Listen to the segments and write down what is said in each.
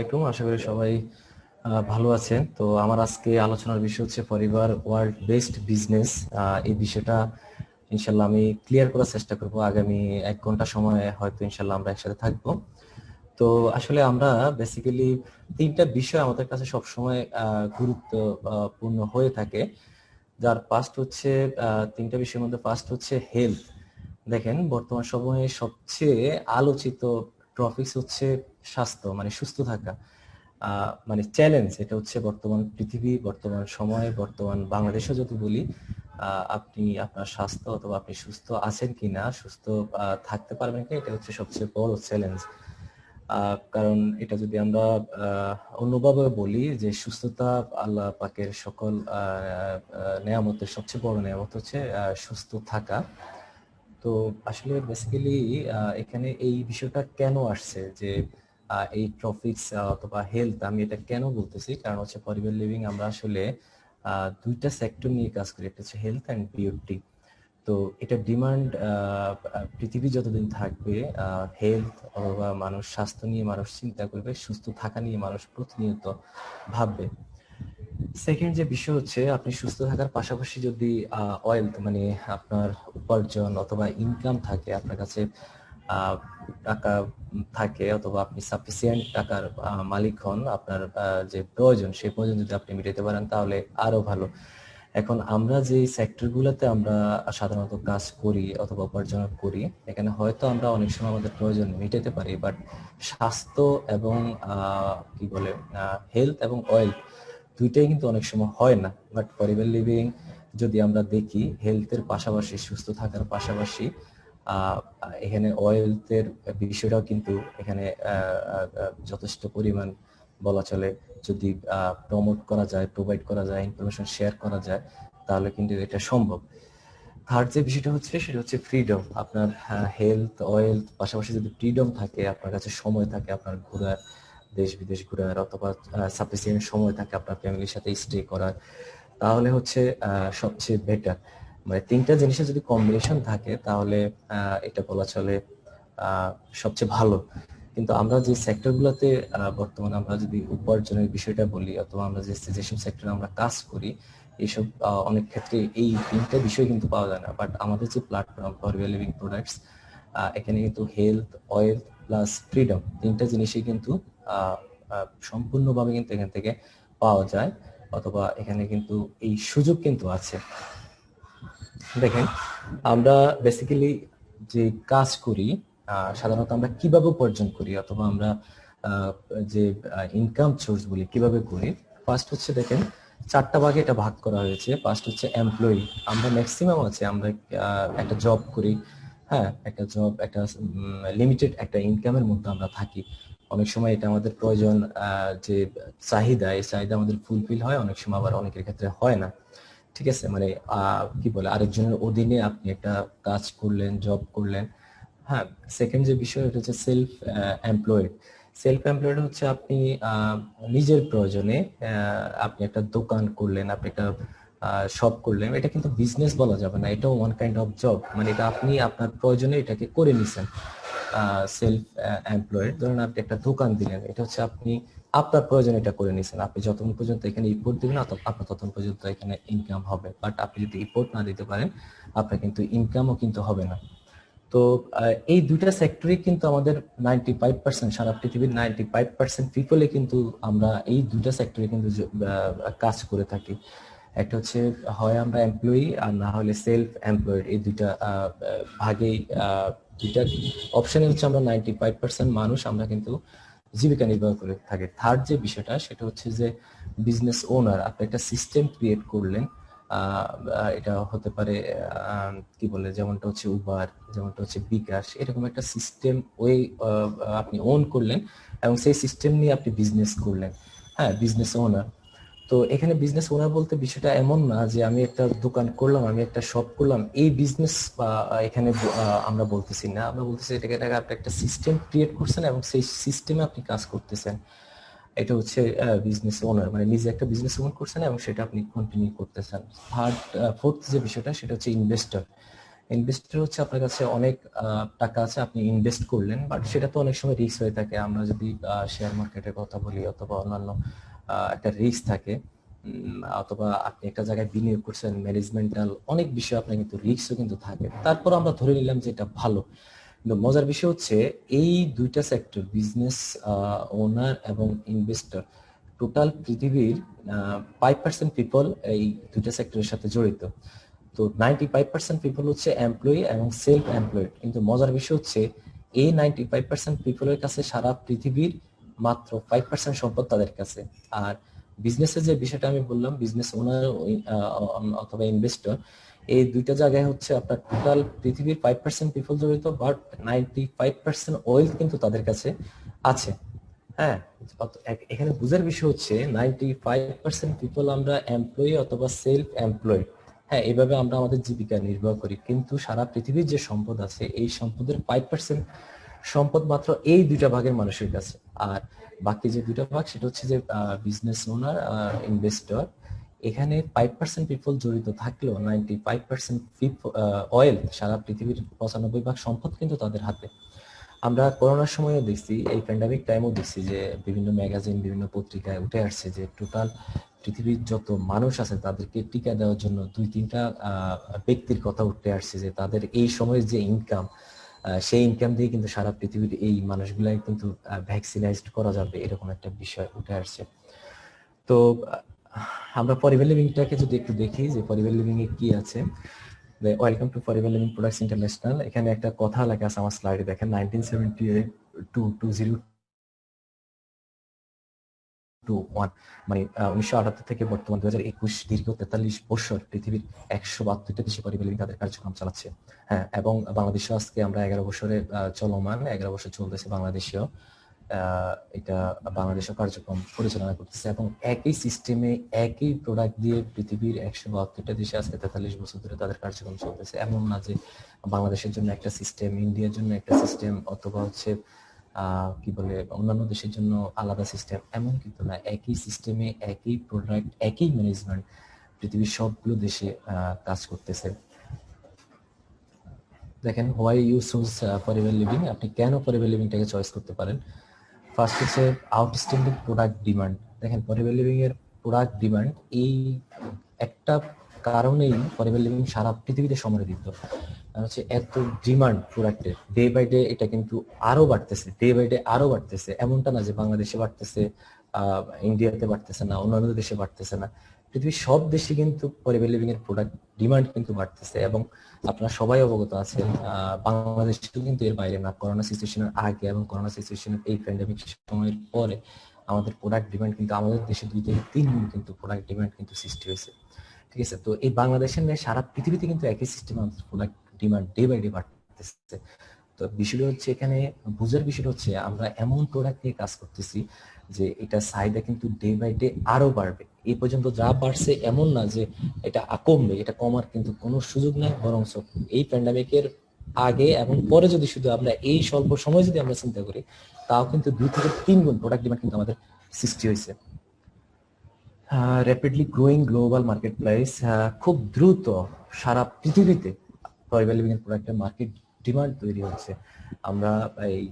আলাইকুম। আশা করি সবাই ভালো আছেন। তো আমার আজকে আলোচনার বিষয় হচ্ছে পরিবার ওয়ার্ল্ড বেস্ট বিজনেস। এই বিষয়টা ইনশাল্লাহ আমি ক্লিয়ার করার চেষ্টা করব। আগামী 1 ঘন্টা সময় হয়তো ইনশাল্লাহ আমরা একসাথে থাকবো। তো আসলে আমরা বেসিক্যালি 3টা বিষয় আমাদের কাছে সবসময় গুরুত্বপূর্ণ হয়ে থাকে। যার ফার্স্ট হচ্ছে 3টা বিষয়ের মধ্যে ফার্স্ট হচ্ছে হেলথ। দেখেন বর্তমান সময়ে সবচেয়ে আলোচিত টপিকস হচ্ছে স্বাস্থ্য, মানে সুস্থ থাকা। মানে চ্যালেঞ্জ এটা হচ্ছে বর্তমান পৃথিবী, বর্তমান সময়ে, বর্তমান বাংলাদেশে যদি বলি, আপনি আপনার স্বাস্থ্য অথবা আপনি সুস্থ আছেন কিনা, সুস্থ থাকতে পারবেন কিনা, এটা হচ্ছে সবচেয়ে বড় চ্যালেঞ্জ। কারণ এটা যদি আমরা অন্যভাবে বলি যে সুস্থতা আল্লাহ পাকের সকল নেয়ামতের সবচেয়ে বড় নেয়ামত হচ্ছে সুস্থ থাকা। তো আসলে বেসিক্যালি এখানে এই বিষয়টা কেন আসছে যে এই টপিকস অথবা হেলথ, আমি এটা কেন বলতেছি, কারণ হচ্ছে পরিবার লিভিং আমরা আসলে 2টা সেক্টর নিয়ে কাজ করি, একটা হচ্ছে হেলথ অ্যান্ড বিউটি। তো এটা ডিমান্ড পৃথিবী যতদিন থাকবে, হেলথ অথবা মানুষ স্বাস্থ্য নিয়ে মানুষ চিন্তা করবে, সুস্থ থাকা নিয়ে মানুষ প্রতিনিয়ত ভাববে। সেকেন্ড যে বিষয় হচ্ছে, আপনি সুস্থ থাকার পাশাপাশি যদি ওয়েলথ মানে আপনার উপার্জন অথবা ইনকাম থাকে, আপনার কাছে টাকা থাকে, অথবা আপনি সাফিসিয়েন্ট টাকার মালিক হন, আপনার যে প্রয়োজন সেই প্রয়োজন যদি আপনি মিটাতে পারেন তাহলে আরো ভালো। এখন আমরা যে সেক্টরগুলোতে আমরা সাধারণত কাজ করি অথবা উপার্জন করি, এখানে হয়তো আমরা অনেক সময় আমাদের প্রয়োজন মিটাতে পারি, বাট স্বাস্থ্য এবং কি বলে হেলথ এবং ওয়েলথ দুইটাই কিন্তু অনেক সময় হয় না। বাট পরিবার লিভিং যদি আমরা দেখি, হেলথের পাশাপাশি, সুস্থ থাকার পাশাপাশি এখানে ওয়েলথের বিষয়টাও কিন্তু এখানে যথেষ্ট পরিমাণ বলা চলে। যদি প্রমোট করা যায়, প্রোভাইড করা যায়, ইনফরমেশন শেয়ার করা যায়, তাহলে কিন্তু এটা সম্ভব। থার্ড যে বিষয়টা হচ্ছে সেটা হচ্ছে ফ্রিডম। আপনার হেলথ ওয়েলথ পাশাপাশি যদি ফ্রিডম থাকে, আপনার কাছে সময় থাকে আপনার ঘোরার, দেশ বিদেশ ঘোরার, অথবা সাফিসিয়েন্ট সময় থাকে আপনার ফ্যামিলির সাথে স্টে করার, তাহলে হচ্ছে সবচেয়ে বেটার। মানে 3টা জিনিসের যদি কম্বিনেশন থাকে তাহলে এটা বলা চলে সবচেয়ে ভালো। কিন্তু আমরা যে সেক্টরগুলোতে বর্তমানে আমরা যদি উপার্জনের বিষয়টা বলি, অথবা আমরা যেসব সেক্টরে আমরা কাজ করি, এইসব অনেক ক্ষেত্রে এই 3টা বিষয় কিন্তু পাওয়া যায় না। বাট আমাদের যে প্ল্যাটফর্ম পরিবার লিভিং প্রোডাক্টস, এখানে কিন্তু হেলথ ওয়েলথ প্লাস ফ্রিডম 3টা জিনিসই কিন্তু সম্পূর্ণভাবে কিন্তু এখান থেকে পাওয়া যায়, অথবা এখানে কিন্তু এই সুযোগ কিন্তু আছে। দেখেন আমরা বেসিক্যালি যে কাজ করি, সাধারণত আমরা কিভাবে উপার্জন করি, অথবা আমরা যে ইনকাম সোর্স বলি কিভাবে করি। ফার্স্ট হচ্ছে দেখেন 4টা ভাগে এটা ভাগ করা হয়েছে। ফার্স্ট হচ্ছে এমপ্লয়ি। আমরা ম্যাক্সিমাম আছে আমরা একটা জব করি, হ্যাঁ একটা জব, একটা লিমিটেড একটা ইনকামের মধ্যে আমরা থাকি। অনেক সময় এটা আমাদের প্রয়োজন, যে চাহিদা, এই চাহিদা আমাদের ফুলফিল হয়, অনেক সময় আবার অনেকের ক্ষেত্রে হয় না। ঠিক আছে, মানে কি বলে আরেকজনের অধীনে আপনি একটা কাজ করলেন, জব করলেন। হ্যাঁ, সেকেন্ড যে বিষয় এটা হচ্ছে সেলফ এমপ্লয়েড। সেলফ এমপ্লয়েড হচ্ছে আপনি নিজের প্রয়োজনে আপনি একটা দোকান করলেন, আপনি একটা শপ করলেন। এটা কিন্তু বিজনেস বলা যাবে না, এটাও ওয়ান কাইন্ড অফ জব। মানে এটা আপনি আপনার প্রয়োজনে এটাকে করে নিছেন। সেলফ এমপ্লয়েড, ধরুন আপনি একটা দোকান দিলেন, এটা হচ্ছে আপনি আপনার প্রয়োজনে এটা করে নিছেন। আপনি যতক্ষণ পর্যন্ত এখানে ইনপুট দিবেন আপনার ততক্ষণ পর্যন্ত এখানে ইনকাম হবে। বাট আপনি যদি ইনপুট না দিতে পারেন, আপনার কিন্তু ইনকামও কিন্তু হবে না। তো এই 2টা সেক্টরে কিন্তু আমাদের 95%, সারা পৃথিবীর 95% পিপলে কিন্তু আমরা এই 2টা সেক্টরে কিন্তু কাজ করে থাকি। একটা হচ্ছে হয় আমরা এমপ্লয়ি, আর না হলে সেলফ এমপ্লয়েড। এই 2টা ভাগেই 2টা অপশনে হচ্ছে আমরা 95% মানুষ আমরা কিন্তু জীবিকা নির্বাহ করে থাকি। থার্ড যে বিষয়টা সেটা হচ্ছে যে বিজনেস ওনার। আপনি একটা সিস্টেম ক্রিয়েট করলেন, এটা হতে পারে কি বলে, যেমনটা হচ্ছে উবার, যেমনটা হচ্ছে বিকাশ, এরকম একটা সিস্টেম ওই আপনি ওন করলেন, এবং সেই সিস্টেম নিয়ে আপনি বিজনেস করলেন। হ্যাঁ, বিজনেস ওনার। তো এখানে বিজনেস ওনার বলতে বিষয়টা এমন না যে আমি একটা দোকান করলাম, আমি একটা শপ করলাম, এই বিজনেস এখানে আমরা বলতেছি না। আমরা বলতেছি এটাকে আপনি একটা সিস্টেম ক্রিয়েট করছেন এবং সেই সিস্টেমে আপনি কাজ করতেছেন। এটা হচ্ছে বিজনেস ওনার, মানে নিজে একটা বিজনেস ওন করছেন এবং সেটা আপনি কন্টিনিউ করতেছেন। ফোর্থ যে বিষয়টা সেটা হচ্ছে ইনভেস্টর। ইনভেস্টর হচ্ছে আপনার কাছে অনেক টাকা আছে, আপনি ইনভেস্ট করলেন, বাট সেটা তো অনেক সময় রিস্ক হয়ে থাকে। আমরা যদি শেয়ার মার্কেটের কথা বলি অথবা অন্যান্য একটা রিস্ক থাকে, অথবা আপনি একটা জায়গায় বিনিয়োগ করছেন, ম্যানেজমেন্টাল অনেক বিষয় আপনার কিন্তু রিস্কও কিন্তু থাকে। তারপর আমরা ধরে নিলাম যে এটা ভালো, কিন্তু মজার বিষয় হচ্ছে এই দুইটা সেক্টর, বিজনেস ওনার এবং ইনভেস্টর, টোটাল পৃথিবীর 5% পিপল এই দুইটা সেক্টরের সাথে জড়িত। তো 95% পিপল হচ্ছে এমপ্লয়ি এবং সেলফ এমপ্লয়েড। কিন্তু মজার বিষয় হচ্ছে এই 95% পিপলের কাছে সারা পৃথিবীর মাত্র 5% সম্পদ তাদের কাছে। আর বিজনেসের যে বিষয়টা আমি বললাম, বিজনেস ওনার অথবা ইনভেস্টর, এই দুইটা জায়গায় হচ্ছে আপনার টোটাল পৃথিবীর 5% পিপল জড়িত, বাট 95% ওয়েলথ কিন্তু তাদের কাছে আছে। হ্যাঁ, এখানে বুঝার বিষয় হচ্ছে 95% পিপল আমরা এমপ্লয়ি অথবা সেলফ এমপ্লয়েড। হ্যাঁ, এইভাবে আমরা আমাদের জীবিকা নির্বাহ করি, কিন্তু সারা পৃথিবীর যে সম্পদ আছে এই সম্পদের 5% সম্পদ মাত্র এই দুইটা ভাগের মানুষের কাছে। আর বাকি যে দুইটা ভাগ সেটা হচ্ছে যে বিজনেস ওনার, ইনভেস্টর। এখানে 5% পিপল জড়িত থাকলেও 95% অয়েল, সারা পৃথিবীর 95 ভাগ সম্পদ কিন্তু তাদের হাতে। আমরা করোনার সময়ও দেখছি, এই প্যান্ডামিক টাইমও দেখছি যে বিভিন্ন ম্যাগাজিন, বিভিন্ন পত্রিকায় উঠে আসছে যে টোটাল পৃথিবীর যত মানুষ আছে তাদেরকে টিকা দেওয়ার জন্য 2-3টা ব্যক্তির কথা উঠে আসছে, যে তাদের এই সময়ের যে ইনকাম, সেই ইনকাম দিয়ে কিন্তু সারা পৃথিবীর এই মানুষগুলাই কিন্তু ভ্যাকসিনাইজড করা যাবে, এরকম একটা বিষয় উঠে আসছে। তো আমরা ফরএভার লিভিংটাকে যদি একটু দেখি যে ফরএভার লিভিং এ কি আছে। Welcome to forever Living products international. এখানে একটা কথা লেখা আছে আমার স্লাইডে, দেখেন 1978 টু 2021, মানে 1978 থেকে বর্তমান 2021, দীর্ঘ 43 বছর পৃথিবীর 172টা দেশে ফরএভার লিভিং তাদের কার্যক্রম চালাচ্ছে। হ্যাঁ, এবং বাংলাদেশে আজকে আমরা 11 বছরে চলমান, 11 বছর চলতেছে বাংলাদেশেও। এটা বাংলাদেশের কার্যক্রম পরিচালনা করতেছে, এবং একই সিস্টেমে একই প্রোডাক্ট দিয়ে পৃথিবীর 172টা দেশে আজকে 43 বছর ধরে তাদের কার্যক্রম চলতেছে। এমন না যে বাংলাদেশের জন্য একটা সিস্টেম, ইন্ডিয়ার জন্য একটা সিস্টেম, অথবা হচ্ছে কি বলে অন্যান্য দেশের জন্য আলাদা সিস্টেম, এমন কিন্তু না। একই সিস্টেমে একই প্রোডাক্ট, একই ম্যানেজমেন্ট পৃথিবীর সবগুলো দেশে কাজ করতেছে। দেখেন, why you choose Forever Living, আপনি কেন ফরএভার লিভিংটাকে চয়েস করতে পারেন। ফার্স্ট হচ্ছে আউটস্ট্যান্ডিং প্রোডাক্ট ডিমান্ড। দেখেন, ফরএভার লিভিং এর প্রোডাক্ট ডিমান্ড, এই একটা কারণেই ফরএভার লিভিং সারা পৃথিবীতে সমাদৃত। হচ্ছে এত ডিমান্ড প্রোডাক্টের, ডে বাই ডে এটা কিন্তু আরো বাড়তেছে, ডে বাই ডে আরো বাড়তেছে। এমনটা না যে বাংলাদেশে বাড়তেছে, ইন্ডিয়াতে বাড়তেছে না, অন্যান্য দেশে বাড়তেছে না, পৃথিবীর সব দেশে কিন্তু ফরএভার লিভিং এর প্রোডাক্ট ডিমান্ড কিন্তু বাড়তেছে। এবং আপনারা সবাই অবগত আছেন, বাংলাদেশ কিন্তু এর বাইরে না। করোনা সিচুয়েশনের আগে এবং করোনা সিচুয়েশনের এই প্যান্ডেমিক সময়ের পরে আমাদের প্রোডাক্ট ডিমান্ড কিন্তু আমাদের দেশে 2 থেকে 3 গুণ কিন্তু প্রোডাক্ট ডিমান্ড কিন্তু সৃষ্টি হয়েছে। ঠিক আছে, তো এই বাংলাদেশের নেই, সারা পৃথিবীতে কিন্তু একই সিস্টেম আমাদের product demand day by day বাড়তেছে। তো বিষয়টা হচ্ছে, এখানে বুঝার বিষয়টা হচ্ছে আমরা এমন প্রোডাক্ট নিয়ে কাজ করতেছি যে এটা চাহিদা কিন্তু ডে বাই ডে আরো বাড়বে। এই পর্যন্ত যা বাড়ছে এমন না যে এটা কমবে, এটা কমার কিন্তু কোনো সুযোগ নাই। বরং এই প্যান্ডামিকের আগে এবং পরে যদি শুধু আমরা এই স্বল্প সময় যদি আমরা চিন্তা করি, তাও কিন্তু 2 থেকে 3 গুণ প্রোডাক্ট ডিমান্ড কিন্তু আমাদের সৃষ্টি হয়েছে। Rapidly growing global market place, খুব দ্রুত সারা পৃথিবীতে ফরএভার লিভিং এর প্রোডাক্টের মার্কেট ডিমান্ড তৈরি হচ্ছে। আমরা এই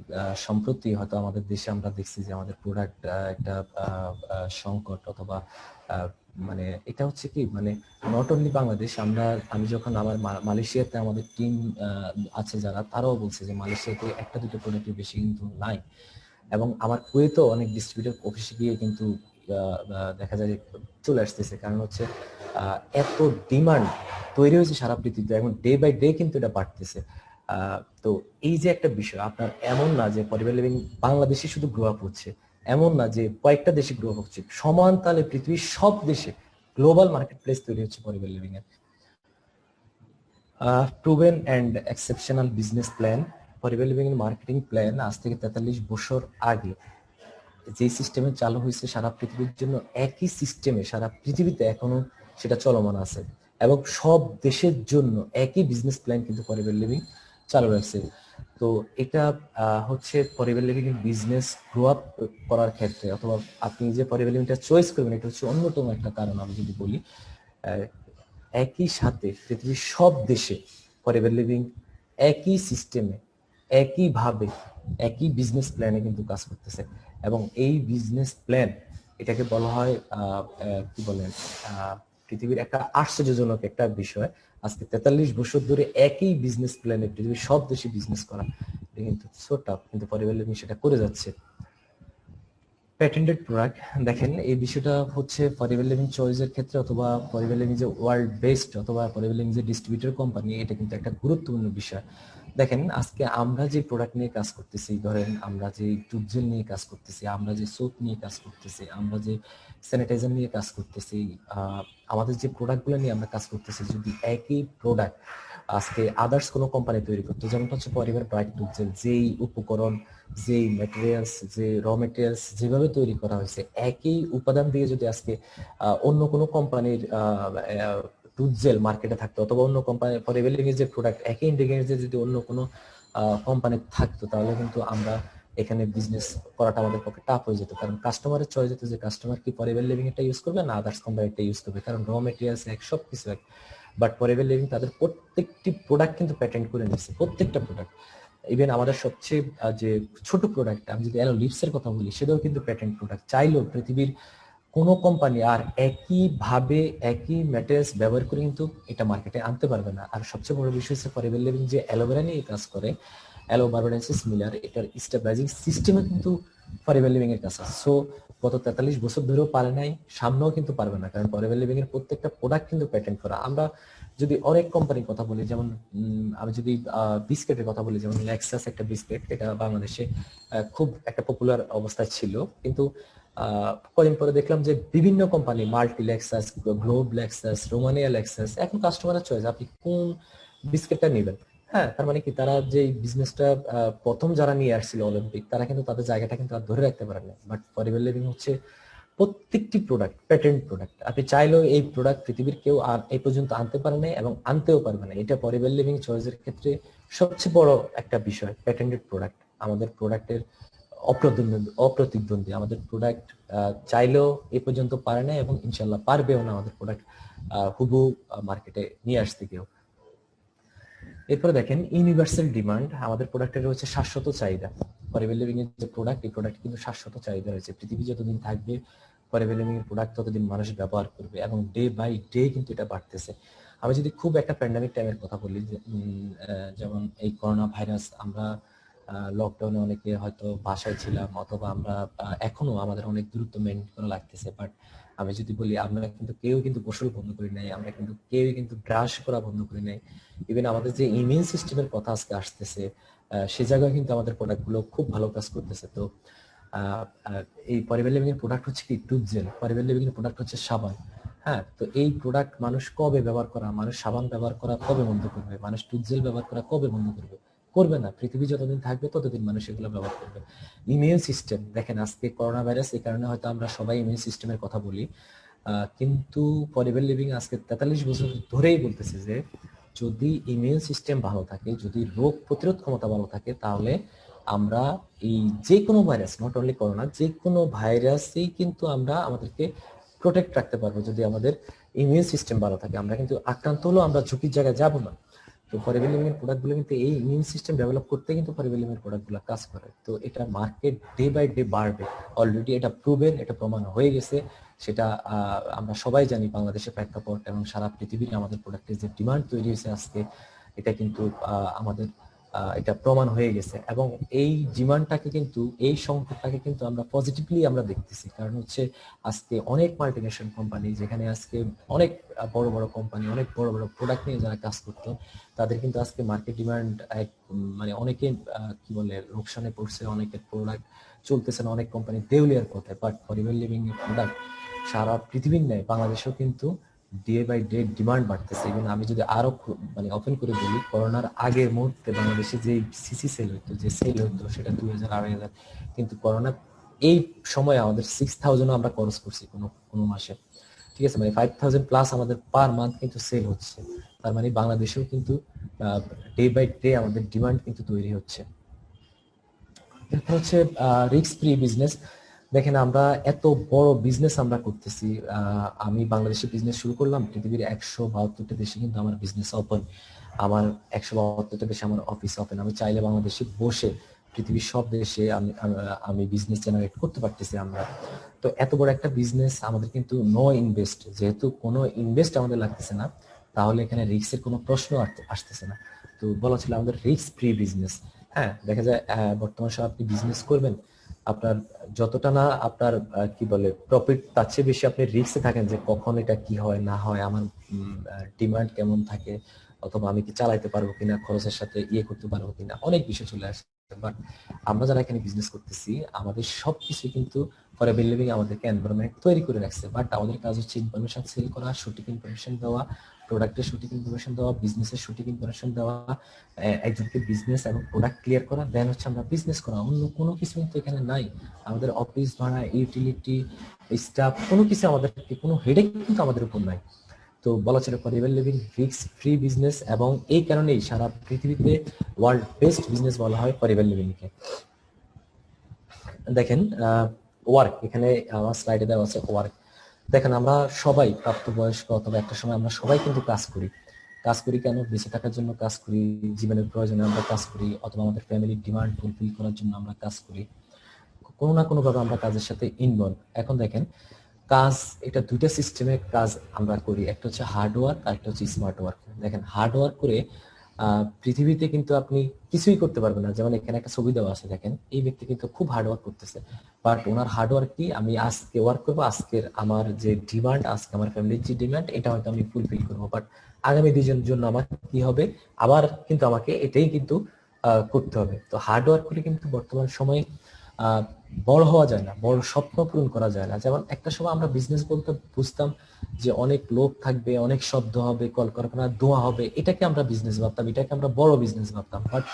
সম্প্রতি হয়তো আমাদের দেশে আমরা দেখছি যে আমাদের প্রোডাক্ট একটা সংকট, অথবা মানে এটা হচ্ছে কি, মানে নট অনলি বাংলাদেশ, আমি যখন আমার মালয়েশিয়াতে আমাদের টিম আছে যারা, তারাও বলছে যে মালয়েশিয়াতে একটা দুটো প্রোডাক্টের বেশি কিন্তু নাই। এবং আমার কুয়েতেও অনেক ডিস্ট্রিবিউটর অফিসে গিয়ে কিন্তু দেখা যায় চলে আসতেছে, কারণ হচ্ছে এত ডিমান্ড তৈরি হয়েছে সারা পৃথিবীতে, এবং ডে বাই ডে কিন্তু এটা বাড়তেছে। তো এই যে একটা বিষয়, আপনার এমন না যে ফরএভার লিভিং বাংলাদেশে শুধু গ্রো আপ হচ্ছে, এমন না যে কয়েকটা দেশে গ্রো আপ হচ্ছে, সমান তালে পৃথিবীর সব দেশে গ্লোবাল মার্কেট প্লেস তৈরি হচ্ছে ফরএভার লিভিং এর। Proven and exceptional business plan. Forever Living এর মার্কেটিং প্ল্যান আজ থেকে 43 বছর আগে যে সিস্টেমে চালু হয়েছে সারা পৃথিবীর জন্য, একই সিস্টেমে সারা পৃথিবীতে এখনো সেটা চলমান আছে, এবং সব দেশের জন্য একই বিজনেস প্ল্যান কিন্তু ফরএভার লিভিং চালু রাখছে। তো এটা হচ্ছে ফরএভার লিভিং এর বিজনেস গ্রো আপ করার ক্ষেত্রে, অথবা আপনি যে ফরএভার লিভিংটা চয়েস করবেন, এটা হচ্ছে অন্যতম একটা কারণ। আমি যদি বলি, একই সাথে পৃথিবীর সব দেশে ফরএভার লিভিং একই সিস্টেমে, একইভাবে, একই বিজনেস প্ল্যানে কিন্তু কাজ করতেছে। এবং এই বিজনেস প্ল্যান, এটাকে বলা হয় কি বলেন, পৃথিবীর একটা আশ্চর্যজনক একটা বিষয়। আজকে 43 বছর ধরে একই বিজনেস প্ল্যানে পৃথিবীর সব দেশে বিজনেস করা, এটা কিন্তু সো টাফ, কিন্তু ফরএভার লিভিং সেটা করে যাচ্ছে। প্যাটেন্টেড প্রোডাক্ট, দেখেন এই বিষয়টা হচ্ছে ফরএভার লিভিং চয়েসের ক্ষেত্রে, অথবা ফরএভার লিভিং যে ওয়ার্ল্ড বেস্ট, অথবা ফরএভার লিভিং যে ডিস্ট্রিবিউটর কোম্পানি, এটা কিন্তু একটা গুরুত্বপূর্ণ বিষয়। দেখেন আজকে আমরা যে প্রোডাক্ট নিয়ে কাজ করতেছি, ধরেন আমরা যে টুথজেল নিয়ে কাজ করতেছি, আমরা যে সোপ নিয়ে কাজ করতেছি, আমরা যে স্যানিটাইজার নিয়ে কাজ করতেছি, আমাদের যে প্রোডাক্টগুলো নিয়ে আমরা কাজ করতেছি, যদি একই প্রোডাক্ট আজকে আদার্স কোনো কোম্পানি তৈরি করতো, যেমন হচ্ছে ফরএভার ব্রাইট টুথজেল, যেই উপকরণ, যেই ম্যাটেরিয়ালস, যে র ম্যাটেরিয়ালস যেভাবে তৈরি করা হয়েছে, একই উপাদান দিয়ে যদি আজকে অন্য কোনো কোম্পানির টুথজেল মার্কেটে থাকতো, অথবা অন্য কোম্পানি ফরএভার লিভিং এর যে প্রোডাক্ট একই ইনগ্রেডিয়েন্টস যদি অন্য কোনো কোম্পানি থাকতো, তাহলে কিন্তু আমরা এখানে বিজনেস করাটা আমাদের পক্ষে টাফ হয়ে যেত। কারণ কাস্টমারের চয়েস হতো যে কাস্টমার কি ফরএভার লিভিং এটা ইউজ করবে না আদার্স কোম্পানিটা ইউজ করবে, কারণ র মেটেরিয়ালস এক, সব কিছু এক। বাট ফরএভার লিভিং তাদের প্রত্যেকটি প্রোডাক্ট কিন্তু প্যাটেন্ট করে নিচ্ছে, প্রত্যেকটা প্রোডাক্ট। ইভেন আমাদের সবচেয়ে যে ছোট প্রোডাক্ট, আমি যদি অ্যালো লিপস এর কথা বলি, সেটাও কিন্তু প্যাটেন্ট প্রোডাক্ট। চাইলেও পৃথিবীর কোনো কোম্পানি আর একই ভাবে একই ম্যাটেরিয়ালস ব্যবহার করে কিন্তু এটা মার্কেটে আনতে পারবে না। আর সবচেয়ে বড় বিষয় হচ্ছে ফরএভার লিভিং যে অ্যালোভেরা নিয়ে কাজ করে, অ্যালো বারবাডেন্সিস মিলার, এটার স্টেবিলাইজিং সিস্টেমে কিন্তু ফরএভার লিভিং এর কাজ আছে। সো গত 43 বছর ধরেও পারে নাই, সামনেও কিন্তু পারবে না, কারণ ফরএভার লিভিং এর প্রত্যেকটা প্রোডাক্ট কিন্তু প্যাটেন্ট করা। আমরা যদি অনেক কোম্পানির কথা বলি, যেমন আমি যদি বিস্কিটের কথা বলি, যেমন লেক্সাস একটা বিস্কিট, এটা বাংলাদেশে খুব একটা পপুলার অবস্থায় ছিল, কিন্তু কদিন পরে দেখলাম যে বিভিন্ন company, multi Lexus, globe Lexus, Romania Lexus, এখন কাস্টমারের চয়েস আপনি কোন বিস্কিটটা নেবেন। হ্যাঁ, তার মানে কি, তারা যে বিজনেসটা প্রথম যারা নিয়ে আসছিল অলিম্পিক, তারা কিন্তু তাদের জায়গাটা কিন্তু আর ধরে রাখতে পারে না। বাট ফরএভার লিভিং হচ্ছে প্রত্যেকটি প্রোডাক্ট প্যাটেন্ট প্রোডাক্ট। আপনি চাইলেও এই প্রোডাক্ট পৃথিবীর কেউ আর এই পর্যন্ত আনতে পারে না এবং আনতেও পারবে না। এটা ফরএভার লিভিং চয়েসের ক্ষেত্রে সবচেয়ে বড় একটা বিষয়, প্যাটেন্টেড প্রোডাক্ট। আমাদের প্রোডাক্টের অপ্রতিদ্বন্দ্বী, আমাদের প্রোডাক্ট চাইলেও এ পর্যন্ত পারে না এবং ইনশাল্লাহ পারবেও না আমাদের প্রোডাক্ট হুবহু মার্কেটে নিয়ে আসতে কেউ। এরপরে দেখেন ইউনিভার্সাল ডিমান্ড, আমাদের প্রোডাক্টের রয়েছে শাশ্বত চাহিদা। ফরএভার লিভিং এর যে প্রোডাক্ট, এই প্রোডাক্ট কিন্তু শাশ্বত চাহিদা রয়েছে। পৃথিবী যতদিন থাকবে ফরএভার লিভিং এর প্রোডাক্ট ততদিন মানুষ ব্যবহার করবে এবং ডে বাই ডে কিন্তু এটা বাড়তেছে। আমি যদি খুব একটা প্যান্ডামিক টাইমের কথা বলি, যেমন এই করোনা ভাইরাস, আমরা লকডাউনে অনেকে হয়তো বাসায় ছিলাম, অথবা আমরা এখনো আমাদের অনেক দূরত্ব মেনটেন করা লাগতেছে। বাট আমি যদি বলি, আমরা কিন্তু কেউ কিন্তু গোসল বন্ধ করি নাই, আমরা কিন্তু কেউ কিন্তু ব্রাশ করা বন্ধ করি নাই। ইভেন আমাদের যে ইমিউন সিস্টেমের কথা আজকে আসতেছে, সে জায়গায় কিন্তু আমাদের প্রোডাক্টগুলো খুব ভালো কাজ করতেছে। তো এই ফরএভার লিভিং এর প্রোডাক্ট হচ্ছে কি টুথজেল, ফরএভার লিভিং এর প্রোডাক্ট হচ্ছে সাবান। হ্যাঁ, তো এই প্রোডাক্ট মানুষ কবে ব্যবহার করা, মানুষ সাবান ব্যবহার করা কবে বন্ধ করবে, মানুষ টুথজেল ব্যবহার করা কবে বন্ধ করবে? করবে না। পৃথিবী যতদিন থাকবে ততদিন মানুষ এগুলো ব্যবহার করবে। ইমিউন সিস্টেম, দেখেন আজকে করোনা ভাইরাস, এই কারণে হয়তো আমরা সবাই ইমিউন সিস্টেমের কথা বলি, কিন্তু ফরএভার লিভিং আজকে 43 বছর ধরেই বলতেছে যে যদি ইমিউন সিস্টেম ভালো থাকে, যদি রোগ প্রতিরোধ ক্ষমতা ভালো থাকে, তাহলে আমরা এই যে কোনো ভাইরাস, নট অনলি করোনা, যে কোনো ভাইরাসই কিন্তু আমরা আমাদেরকে প্রোটেক্ট রাখতে পারবো যদি আমাদের ইমিউন সিস্টেম ভালো থাকে। আমরা কিন্তু আক্রান্ত হলেও আমরা ঝুঁকির জায়গায় যাব না। তো ফরএভার লিভিং এর প্রোডাক্টগুলো কিন্তু এই ইমিউন সিস্টেম ডেভেলপ করতে কিন্তু ফরএভার লিভিং এর প্রোডাক্টগুলো কাজ করে। তো এটা মার্কেট ডে বাই ডে বাড়বে, অলরেডি এটা প্রুভেন, এটা প্রমাণ হয়ে গেছে। সেটা আমরা সবাই জানি বাংলাদেশের প্রেক্ষাপট এবং সারা পৃথিবীর আমাদের প্রোডাক্টের যে ডিমান্ড তৈরি হয়েছে আজকে, এটা কিন্তু আমাদের এটা প্রমাণ হয়ে গেছে। এবং এই ডিমান্ডটাকে কিন্তু, এই সংকটটাকে কিন্তু আমরা পজিটিভলি আমরা দেখতেছি। কারণ হচ্ছে আজকে অনেক মাল্টিনেশনাল কোম্পানি, যেখানে আজকে অনেক বড় বড় কোম্পানি, অনেক বড় বড় প্রোডাক্ট নিয়ে যারা কাজ করতো, তাদের কিন্তু আজকে মার্কেট ডিমান্ড মানে অনেকে কি বলে লোকসানে পড়ছে, অনেকের প্রোডাক্ট চলতেছে না, অনেক কোম্পানি দেউলিয়ার পথে। বাট ফরএভার লিভিং এর প্রোডাক্ট সারা পৃথিবীর নেয়, বাংলাদেশেও কিন্তু ডে বাই ডে ডিমান্ড বাড়তেছে। এবং আমি যদি আরো মানে ওপেন করে বলি, করোনার আগের মুহূর্তে বাংলাদেশে যে সিসি সেল হইতো, যে সেল হইতো, সেটা 2000 2500, কিন্তু করোনা এই সময় আমাদের 6000 আমরা খরচ করছি কোনো কোনো মাসে। ঠিক আছে, মানে 5000 প্লাস আমাদের পার মান্থ কিন্তু সেল হচ্ছে। তার মানে বাংলাদেশেও কিন্তু ডে বাই ডে আমাদের ডিমান্ড কিন্তু তৈরি হচ্ছে। এরপর হচ্ছে রিস্ক ফ্রি বিজনেস। দেখেন আমরা এত বড় বিজনেস আমরা করতেছি। আমি বাংলাদেশে বিজনেস শুরু করলাম, পৃথিবীর 172টা দেশে কিন্তু আমার বিজনেস ওপেন, আমার 172টা দেশে আমার অফিস ওপেন। আমি চাইলে বাংলাদেশে বসে পৃথিবীর সব দেশে আমি বিজনেস জেনারেট করতে পারতেছি আমরা। তো এত বড় একটা বিজনেস আমাদের কিন্তু নো ইনভেস্ট, যেহেতু কোনো ইনভেস্ট আমাদের লাগতেছে না, তাহলে এখানে রিস্কের কোনো প্রশ্ন আসতেছে না। তো বলা ছিল আমাদের রিস্ক ফ্রি বিজনেস। হ্যাঁ, দেখা যায় বর্তমান সময় আপনি বিজনেস করবেন, আপনার যতটা না আপনার কি বলে প্রফিট, তার চেয়ে বেশি আপনি রিস্কে থাকেন যে কখন এটা কি হয় না হয়, আমার ডিমান্ড কেমন থাকে, অথবা আমি কি চালাইতে পারবো কিনা, খরচের সাথে ইয়ে করতে পারবো কিনা, অনেক বিষয় চলে আসে। বাট আমরা যারা এখানে বিজনেস করতেছি, আমাদের সবকিছু কিন্তু ফর এভার লিভিং আমাদেরকে এনভায়রনমেন্ট তৈরি করে রাখছে। বাট আমাদের কাজ হচ্ছে ইনফরমেশন সেল করা, সঠিক ইনফরমেশন দেওয়া, প্রোডাক্টের সঠিক ইনফরমেশন দেওয়া, বিজনেসের সঠিক ইনফরমেশন দেওয়া, একজনকে বিজনেস এবং প্রোডাক্ট ক্লিয়ার করা, দেন হচ্ছে আমরা বিজনেস করা। অন্য কোনো কিছু কিন্তু এখানে নাই। আমাদের অফিস ভাড়া, ইউটিলিটি, স্টাফ, কোনো কিছু আমাদের, কোনো হেডেক কিন্তু আমাদের উপর নাই। তো বলা ছিল for ever living risk free business, এবং এই কারণেই সারা পৃথিবীতে ওয়ার্ল্ড বেস্ট বিজনেস বলা হয় ফর এভার লিভিং কে। দেখেন ওয়ার্ক, এখানে আমার স্লাইডে দেওয়া আছে ওয়ার্ক। দেখেন আমরা সবাই প্রাপ্তবয়স্ক অথবা একটা সময় আমরা সবাই কিন্তু কাজ করি। কাজ করি কেন? বেঁচে থাকার জন্য কাজ করি, জীবনের প্রয়োজনে আমরা কাজ করি, অথবা আমাদের ফ্যামিলির ডিমান্ড ফুলফিল করার জন্য আমরা কাজ করি। কোনো না কোনো ভাবে আমরা কাজের সাথে ইনভলভ। এখন দেখেন কাজ, এটা দুইটা সিস্টেমে কাজ আমরা করি, একটা হচ্ছে হার্ড ওয়ার্ক আর একটা হচ্ছে স্মার্ট ওয়ার্ক। দেখেন হার্ড ওয়ার্ক করে পৃথিবীতে কিন্তু আপনি কিছুই করতে পারবেন না। যেমন এখানে একটা ছবি দেওয়া আছে, দেখেন এই ব্যক্তি কিন্তু খুব হার্ড ওয়ার্ক করতেছে, বাট ওনার হার্ড ওয়ার্ক কি, আমি আজকে ওয়ার্ক করবো, আজকের আমার যে ডিমান্ড, আজকে আমার ফ্যামিলির যে ডিমান্ড, এটা হয়তো আমি ফুলফিল করবো, বাট আগামী দিনের জন্য আমার কি হবে, আবার কিন্তু আমাকে এটাই কিন্তু করতে হবে। তো হার্ড ওয়ার্ক করে কিন্তু বর্তমান সময়ে বড় হওয়া যায় না, বড় স্বপ্ন পূরণ করা যায় না। যেমন একটা সময় আমরা বিজনেস বলতে বুঝতাম যে অনেক লোক থাকবে, অনেক শব্দ হবে, কলকারখানা ধোঁয়া হবে, এটাকে আমরা বিজনেস ভাবতাম, এটাকে আমরা বড় বিজনেস ভাবতাম। বাট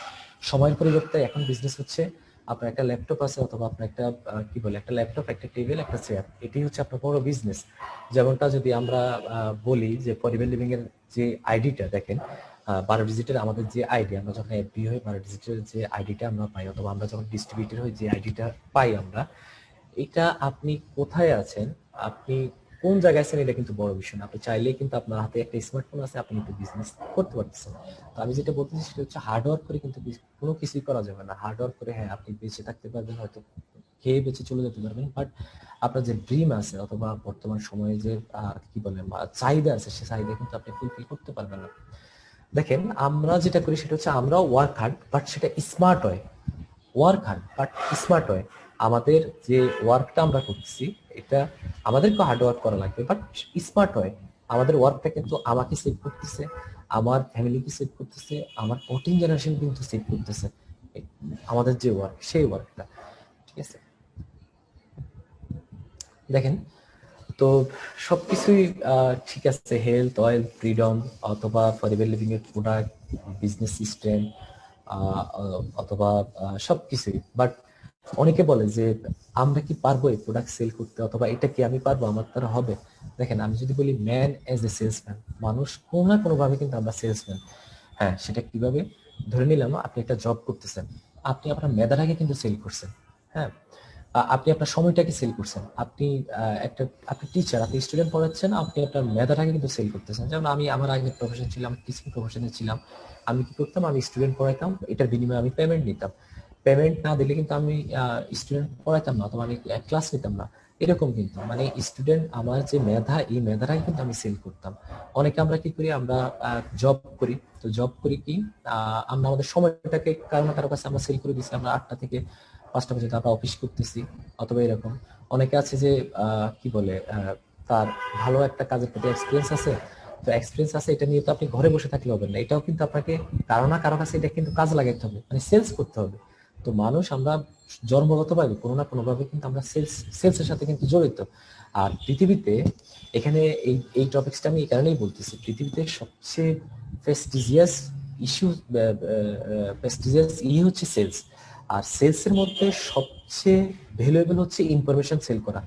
সময়ের পরিবর্তে এখন বিজনেস হচ্ছে আপনার একটা ল্যাপটপ আছে, অথবা আপনার একটা কি বলে, একটা ল্যাপটপ, একটা টেবিল, একটা চেয়ার, এটাই হচ্ছে আপনার বড় বিজনেস। যেমনটা যদি আমরা বলি যে পরিবার লিভিং এর যে আইডিটা দেখেন, 12 ডিজিটের আমাদের যে আইডি, আমরা যখন এফবি হই 12 ডিজিটের যে আইডিটা আমরা পাই, অথবা আমরা যখন ডিস্ট্রিবিউটর হই যে আইডিটা পাই আমরা, এটা আপনি কোথায় আছেন, আপনি কোন জায়গায় আছেন, এটা কিন্তু বড় বিষয় না। আপনি চাইলেই কিন্তু আপনার হাতে একটা স্মার্টফোন আছে, আপনি কিন্তু বিজনেস করতে পারতেছেন। তো আমি যেটা বলতেছি সেটা হচ্ছে হার্ড ওয়ার্ক করে কিন্তু কোনো কিছুই করা যাবে না। হার্ড ওয়ার্ক করে হ্যাঁ আপনি বেঁচে থাকতে পারবেন, হয়তো খেয়ে বেঁচে চলে যেতে পারবেন, বাট আপনার যে ড্রিম আছে অথবা বর্তমান সময়ে যে কি বলে চাহিদা আছে, সে চাহিদা কিন্তু আপনি ফুলফিল করতে পারবেন না। দেখেন আমরা যেটা করি সেটা হচ্ছে আমরা ওয়ার্ক হার্ড, বাট সেটা স্মার্ট হয়। ওয়ার্ক হার্ড বাট স্মার্ট হয়। আমাদের যে ওয়ার্কটা আমরা করতেছি, এটা আমাদেরকে হার্ড ওয়ার্ক করা লাগবে, বাট স্মার্ট হয়। আমাদের ওয়ার্কটা কিন্তু আমাকে সেভ করতেছে, আমার ফ্যামিলিকে সেভ করতেছে, আমার 14 জেনারেশন কিন্তু সেভ করতেছে। আমাদের যে ওয়ার্ক, সেই ওয়ার্কটা, ঠিক আছে। দেখেন তো সবকিছুই ঠিক আছে, হেলথ, ওয়েলথ, ফ্রিডম, অথবা ফরএভার লিভিং এর প্রোডাক্ট, বিজনেস সিস্টেম, অথবা সবকিছুই। বাট অনেকে বলে যে আমরা কি পারবো এই প্রোডাক্ট সেল করতে, অথবা এটা কি আমি পারবো, আমার দ্বারা হবে? দেখেন আমি যদি বলি ম্যান এজ এ সেলসম্যান, মানুষ কোনো না কোনো ভাবে কিন্তু আমরা সেলসম্যান। হ্যাঁ, সেটা কিভাবে? ধরে নিলাম আপনি একটা জব করতেছেন, আপনি আপনার মেধাটাকে কিন্তু সেল করছেন। হ্যাঁ, আপনি আপনার সময়টাকে সেল করছেন, আপনি একটা, আপনি টিচার, আপনি স্টুডেন্ট পড়াচ্ছেন, আপনি আপনার মেধাটাকে কিন্তু সেল করতেছেন। যেমন আমি আমার আগের প্রফেশন ছিলাম, টিচিং প্রফেশনে ছিলাম, আমি কি করতাম, আমি স্টুডেন্ট পড়াইতাম, এটার বিনিময়ে আমি পেমেন্ট নিতাম। পেমেন্ট না দিলে কিন্তু আমি স্টুডেন্ট পড়াইতাম না, অথবা আমি ক্লাস নিতাম না। এরকম কিন্তু মানে স্টুডেন্ট, আমার যে মেধা, এই মেধাটাকে কিন্তু আমি সেল করতাম। অনেকে আমরা কি করি, আমরা জব করি। তো জব করি কি, আমরা আমাদের সময়টাকে কারো না কারো কাছে আমরা সেল করে দিচ্ছি, আমরা 8টা থেকে 5টা পর্যন্ত আমরা অফিস করতেছি, অথবা এরকম। অনেকে আছে যে কি বলে, তার ভালো একটা কাজের প্রতি এক্সপিরিয়েন্স আছে, তো এক্সপিরিয়েন্স আছে, এটা নিয়ে তো আপনি ঘরে বসে থাকলে হবে না, এটাও কিন্তু আপনাকে কারো না কারো কাছে এটা কিন্তু কাজ লাগাইতে হবে, মানে সেলস করতে হবে। তো মানুষ আমরা জন্মগতভাবে কোনো না কোনো ভাবে কিন্তু আমরা সেলসের সাথে কিন্তু জড়িত। আর পৃথিবীতে এখানে এই টপিকসটা আমি এই কারণেই বলতেছি, পৃথিবীতে সবচেয়ে প্রেস্টিজিয়াস ইস্যু, প্রেস্টিজিয়াস হচ্ছে সেলস। আর সেলস এর মধ্যে সবচেয়ে ভ্যালুয়েবল হচ্ছে ইনফরমেশন সেল করা।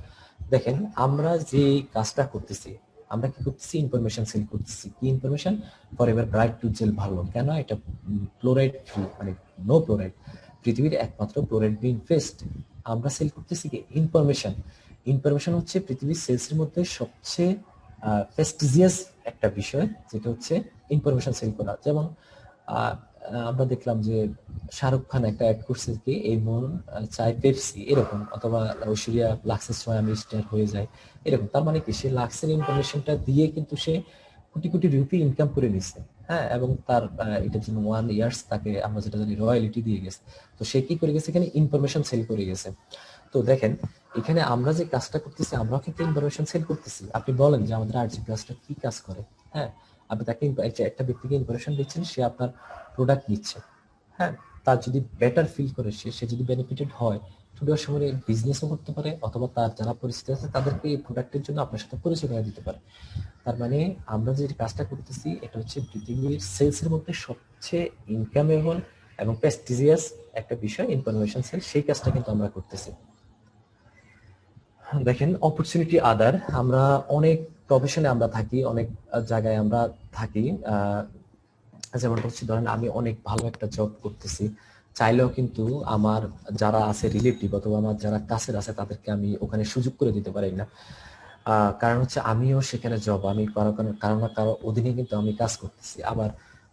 দেখেন আমরা যে কাজটা করতেছি, আমরা কি করতেছি, ইনফরমেশন সেল করতেছি। কি information? Forever Bright tooth gel ভালো কেন, এটা ফ্লোরাইড ফ্রি, মানে নো ফ্লোরাইড, পৃথিবীর একমাত্র ফ্লোরাইড ফ্রি পেস্ট। আমরা সেল করতেছি কি ইনফরমেশন। ইনফরমেশন হচ্ছে পৃথিবীর সেলসের মধ্যে সবচেয়ে প্রেস্টিজিয়াস একটা বিষয়, যেটা হচ্ছে ইনফরমেশন সেল করা। যেমন আহ, আমরা দেখলাম যে শাহরুখ খান একটা অ্যাড করছে কি এই মন চাই পেপসি এরকম, অথবা ঐশ্বরিয়া লাক্সের সময় আমি স্টার হয়ে যাই এরকম। তার মানে কি সে লাক্সের ইনফরমেশনটা দিয়ে কিন্তু সে কোটি কোটি রুপি ইনকাম করে নিছে। হ্যাঁ, এবং তার এটার জন্য 1 ইয়ার্স তাকে আমরা যেটা জানি রয়্যালিটি দিয়ে গেছে। তো সে কি করে গেছে, এখানে ইনফরমেশন সেল করে গেছে। তো দেখেন এখানে আমরা যে কাজটা করতেছি আমরাও কিন্তু ইনফরমেশন সেল করতেছি। আপনি বলেন যে আমাদের আর্জি ক্লাসটা কি কাজ করে। হ্যাঁ, আপনি তাকে একটা ব্যক্তিকে ইনফরমেশন দিচ্ছেন, সে আপনার প্রোডাক্ট নিচ্ছে। হ্যাঁ, তার যদি বেটার ফিল করে, সে যদি বেনিফিটেড হয়, টুডের সময় বিজনেসও করতে পারে, অথবা তার যারা পরিচিত আছে তাদেরকে এই প্রোডাক্টের জন্য আপনার সাথে পরিচয় করে দিতে পারে। তার মানে আমরা যে কাজটা করতেছি এটা হচ্ছে পৃথিবীর সেলসের মধ্যে সবচেয়ে ইনকামেবল এবং প্রেস্টিজিয়াস একটা বিষয় ইনফরমেশন সেল। সেই কাজটা কিন্তু আমরা করতেছি। দেখেন অপরচুনিটি আদার, আমরা অনেক প্রফেশনে আমরা থাকি, অনেক জায়গায় আমরা থাকি। যেমন হচ্ছে ধরেন আমি অনেক ভালো একটা জব করতেছি, চাইলেও কিন্তু আমার যারা আছে রিলেটিভ অথবা আমার যারা কাছের আছে তাদেরকে আমি ওখানে সুযোগ করে দিতে পারি না। কারণ হচ্ছে আমিও সেখানে জব, আমি কারো না কারো অধীনে কিন্তু আমি কাজ করতেছি। আবার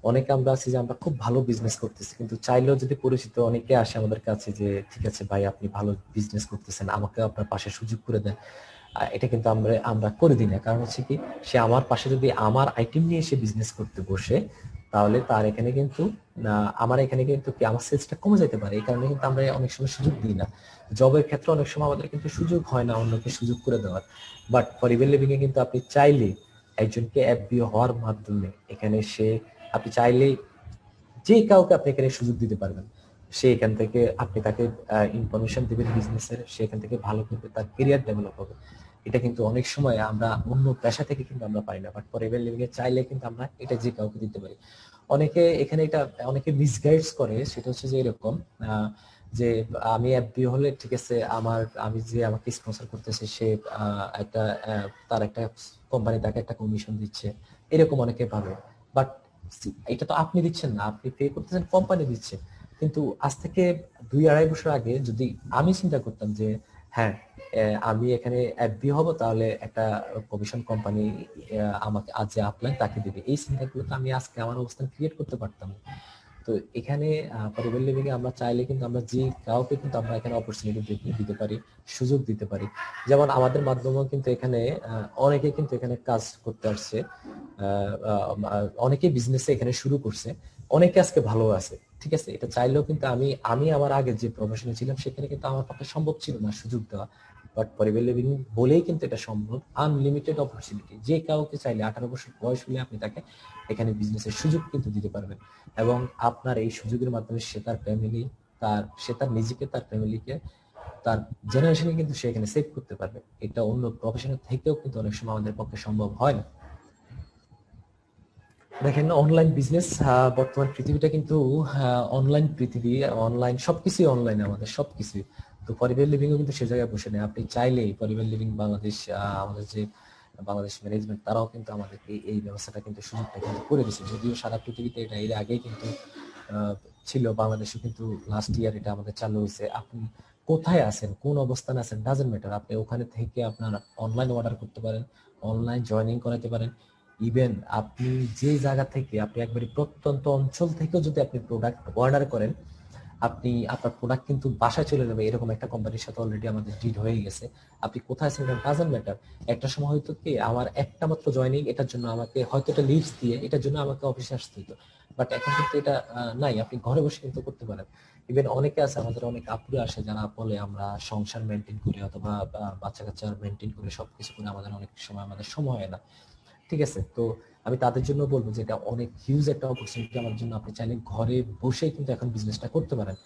অনেকে আমরা আছি যে আমরা খুব ভালো বিজনেস করতেছি, কিন্তু চাইলেও যদি পরিচিত অনেকে আসে আমাদের কাছে যে ঠিক আছে ভাই আপনি ভালো বিজনেস করতেছেন, আমাকে আপনার পাশে সুযোগ করে দেন, এটা কিন্তু আমরা আমরা করে দিই না। কারণ হচ্ছে কি সে আমার পাশে যদি আমার আইটেম নিয়ে এসে বিজনেস করতে বসে, তাহলে তার এখানে কিন্তু আমার এখানে কিন্তু কি আমার সেলসটা কমে যেতে পারে। এই কারণে কিন্তু আমরা অনেক সময় সুযোগ দিই না। জবের ক্ষেত্রে অনেক সময় আমাদের কিন্তু সুযোগ হয় না অন্যকে সুযোগ করে দেওয়ার। বাট ফর ইভেন লিভিং এ কিন্তু আপনি চাইলে একজনকে এফবিও হওয়ার মাধ্যমে এখানে সে আপনি চাইলে যে কাউকে আপনি এখানে সুযোগ দিতে পারবেন। সে এখান থেকে আপনি তাকে ইনফরমেশন দিবেন বিজনেসের, সে এখান থেকে ভালো করবে, তার কেরিয়ার ডেভেলপ হবে। এটা কিন্তু অনেক সময় আমরা অন্য পেশা থেকে কিন্তু আমরা পাই না, বাট ফরএভার লিভিং এ চাইলে কিন্তু আমরা এটা যে কাউকে দিতে পারি। অনেকে এখানে এটা অনেকে মিসগাইডস করে, সেটা হচ্ছে যে এরকম যে আমি এফবিও হলে ঠিক আছে, আমি যে আমাকে স্পন্সর করতেছে সে একটা তার একটা কোম্পানি তাকে একটা কমিশন দিচ্ছে, এরকম অনেকে ভাবে। বাট এটা তো আপনি দিচ্ছেন না, আপনি পে করতেছেন, কোম্পানি দিচ্ছে। কিন্তু আজ থেকে 2-2.5 বছর আগে যদি আমি চিন্তা করতাম যে হ্যাঁ আমি এখানে এফবি হব, তাহলে একটা কমিশন কোম্পানি আমাকে আজ যে আপলাইন তাকে দিবে, এই চিন্তাগুলো তো আমি আজকে আমার অবস্থান ক্রিয়েট করতে পারতাম। তো এখানে পরিবার লিভিং এ আমরা চাইলে কিন্তু আমরা যে কাউকে কিন্তু আমরা এখানে অপরচুনিটি দিতে পারি, সুযোগ দিতে পারি। যেমন আমাদের মাধ্যমেও কিন্তু এখানে অনেকে কিন্তু এখানে কাজ করতে আসছে, অনেকে বিজনেসে এখানে শুরু করছে, অনেকে আজকে ভালো আছে। ঠিক আছে, এটা চাইলেও কিন্তু আমি আমি আমার আগে যে প্রফেশনে ছিলাম সেখানে কিন্তু আমার পক্ষে সম্ভব ছিল না সুযোগ দেওয়া। বাট পরিবার লিভিং বলেই কিন্তু এটা সম্ভব, আনলিমিটেড অপরচুনিটি। যে কাউকে চাইলে 18 বছর বয়স হলে আপনি তাকে এখানে বিজনেসের সুযোগ কিন্তু দিতে পারবেন। এবং আপনার এই সুযোগের মাধ্যমে সে তার ফ্যামিলি, সে তার নিজেকে, তার ফ্যামিলিকে, তার জেনারেশনে কিন্তু সে এখানে সেভ করতে পারবে। এটা অন্য প্রফেশনের থেকেও কিন্তু অনেক সময় আমাদের পক্ষে সম্ভব হয় না। দেখেন অনলাইন বিজনেস, বর্তমান পৃথিবীটা কিন্তু অনলাইন পৃথিবী, অনলাইন সবকিছুই অনলাইন, আমাদের সবকিছু। তো পরিবার লিভিং ও কিন্তু সে জায়গায় বসে নেই। আপনি চাইলেই পরিবার লিভিং বাংলাদেশ, আমাদের যে বাংলাদেশ ম্যানেজমেন্ট, তারাও কিন্তু আমাদেরকে এই ব্যবস্থাটা কিন্তু সুযোগটা কিন্তু করে দিচ্ছে। যদিও সারা পৃথিবীতে এটা এর আগেই কিন্তু আহ, ছিল, বাংলাদেশে কিন্তু লাস্ট ইয়ার এটা আমাদের চালু হয়েছে। আপনি কোথায় আছেন, কোন অবস্থানে আছেন, ডাজেন্ট ম্যাটার, আপনি ওখানে থেকে আপনার অনলাইন অর্ডার করতে পারেন, অনলাইন জয়েনিং করাতে পারেন। ইভেন আপনি যে জায়গা থেকে, আপনি একবারে প্রত্যন্ত অঞ্চল থেকেও যদি আপনি প্রোডাক্ট অর্ডার করেন, আপনি আপনার প্রোডাক্ট কিন্তু বাসায় চলে যাবে। এরকম একটা কোম্পানির সাথে অলরেডি আমাদের ডিল হয়ে গেছে। আপনি কোথায় আছেন এটা ডাজন্ট ম্যাটার। একটা সময় হয়তো কি আমার একটা মাত্র জয়নিং, এটার জন্য আমাকে হয়তো এটা লিভস দিয়ে এটার জন্য আমাকে অফিসে আসতে হতো। বাট এখন কিন্তু এটা নাই, আপনি ঘরে বসে কিন্তু করতে পারেন। ইভেন অনেকে আছে, আমাদের অনেক আপুরা আসে যারা বলে আমরা সংসার মেনটেন করি অথবা বাচ্চা কাচ্চা মেনটেন করে সবকিছু করে আমাদের অনেক সময় আমাদের সময় হয় না। ঠিক আছে, তো আমি তাদের জন্য বলবো যে এটা অনেক হিউজ একটা অপরচুনিটি আমার জন্য। আপনি চাইলে ঘরে বসে কিন্তু এখন বিজনেসটা করতে পারেন।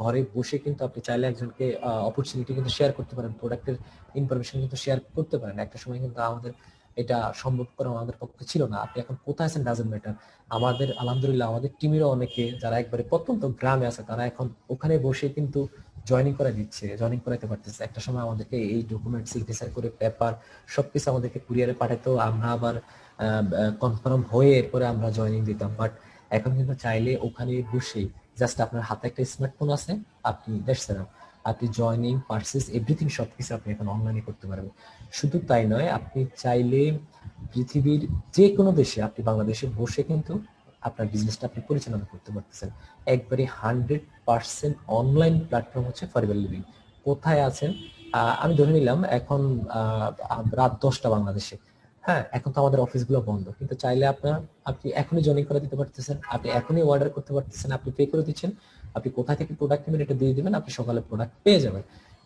ঘরে বসে কিন্তু আপনি চাইলে একজনকে অপরচুনিটি কিন্তু শেয়ার করতে পারেন, প্রোডাক্টের ইনফরমেশন কিন্তু শেয়ার করতে পারেন। একটা সময় কিন্তু আমাদের এটা সম্ভব করা আমাদের পক্ষে ছিল না। আপনি এখন কোথায় আছেন ডাজন্ট ম্যাটার। আমাদের আলহামদুলিল্লাহ আমাদের টিমেরও অনেকে যারা একবারে প্রত্যন্ত গ্রামে আছে, তারা এখন ওখানে বসে কিন্তু জয়েনিং করে দিচ্ছে, জয়েনিং করাতে পারতেছে। একটা সময় আমাদেরকে এই ডকুমেন্ট সিগনেচার করে পেপার সবকিছু আমাদেরকে কুরিয়ারে পাঠাতো, আমরা আবার কনফার্ম হয়ে এরপরে আমরা জয়েনিং দিতাম। বাট এখন কিন্তু চাইলে ওখানে বসে জাস্ট আপনার হাতে একটা স্মার্টফোন আছে, আপনি দেখছেন আপনি জয়নিং, পারচেস, এভরিথিং সবকিছু আপনি এখন অনলাইনে করতে পারবেন। শুধু তাই নয়, আপনি চাইলে পৃথিবীর যে কোনো দেশে, আপনি বাংলাদেশে বসে কিন্তু আপনার বিজনেসটা আপনি পরিচালনা করতে পারতেছেন। একবারে 100% অনলাইন প্ল্যাটফর্ম হচ্ছে ফরএভার লিভিং। কোথায় আছেন? আমি ধরে নিলাম এখন রাত 10টা বাংলাদেশে। হ্যাঁ, এখন তো আমাদের অফিসগুলো বন্ধ, কিন্তু চাইলে আপনি এখনই জয়েনিং করে দিতে পারতেছেন, আপনি এখনই অর্ডার করতে পারতেছেন, আপনি পে করে দিচ্ছেন, আপনি কোথা থেকে প্রোডাক্ট নেবেন এটা দিয়ে দিবেন, আপনি সকালে প্রোডাক্ট পেয়ে যাবেন।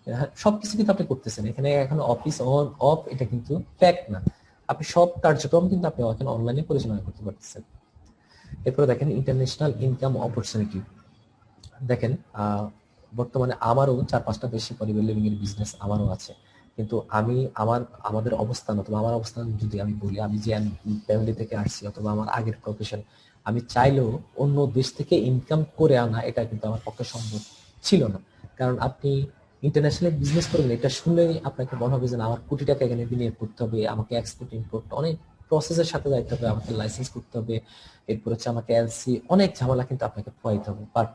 হ্যাঁ, সবকিছু কিন্তু আপনি করতেছেন এখানে। এখন অফিস অন অফ এটা কিন্তু ফ্যাক্ট না, আপনি সব কার্যক্রম কিন্তু আপনি এখন অনলাইনে পরিচালনা করতে পারতেছেন। এরপরে দেখেন ইন্টারন্যাশনাল ইনকাম অপরচুনিটি। দেখেন বর্তমানে আমারও 4-5টা বেশি পরিবার লিভিং এর বিজনেস আমারও আছে, কিন্তু আমাদের অবস্থান অথবা আমার অবস্থান যদি আমি বলি, আমি যে ফ্যামিলি থেকে আসছি অথবা আমার আগের প্রফেশন, আমি চাইলেও অন্য দেশ থেকে ইনকাম করে আনা এটা কিন্তু আমার পক্ষে সম্ভব ছিল না। কারণ আপনি ইন্টারন্যাশনাল বিজনেস করবেন এটা শুনলেই আপনাকে মনে হবে যে আমার কোটি টাকা এখানে বিনিয়োগ করতে হবে, আমাকে এক্সপোর্ট ইম্পোর্ট অনেক প্রসেসের সাথে যাইতে হবে, আমাকে লাইসেন্স করতে হবে, এরপর হচ্ছে আমাকে এলসি, অনেক ঝামেলা কিন্তু আপনাকে পোয়াইতে হবে। বাট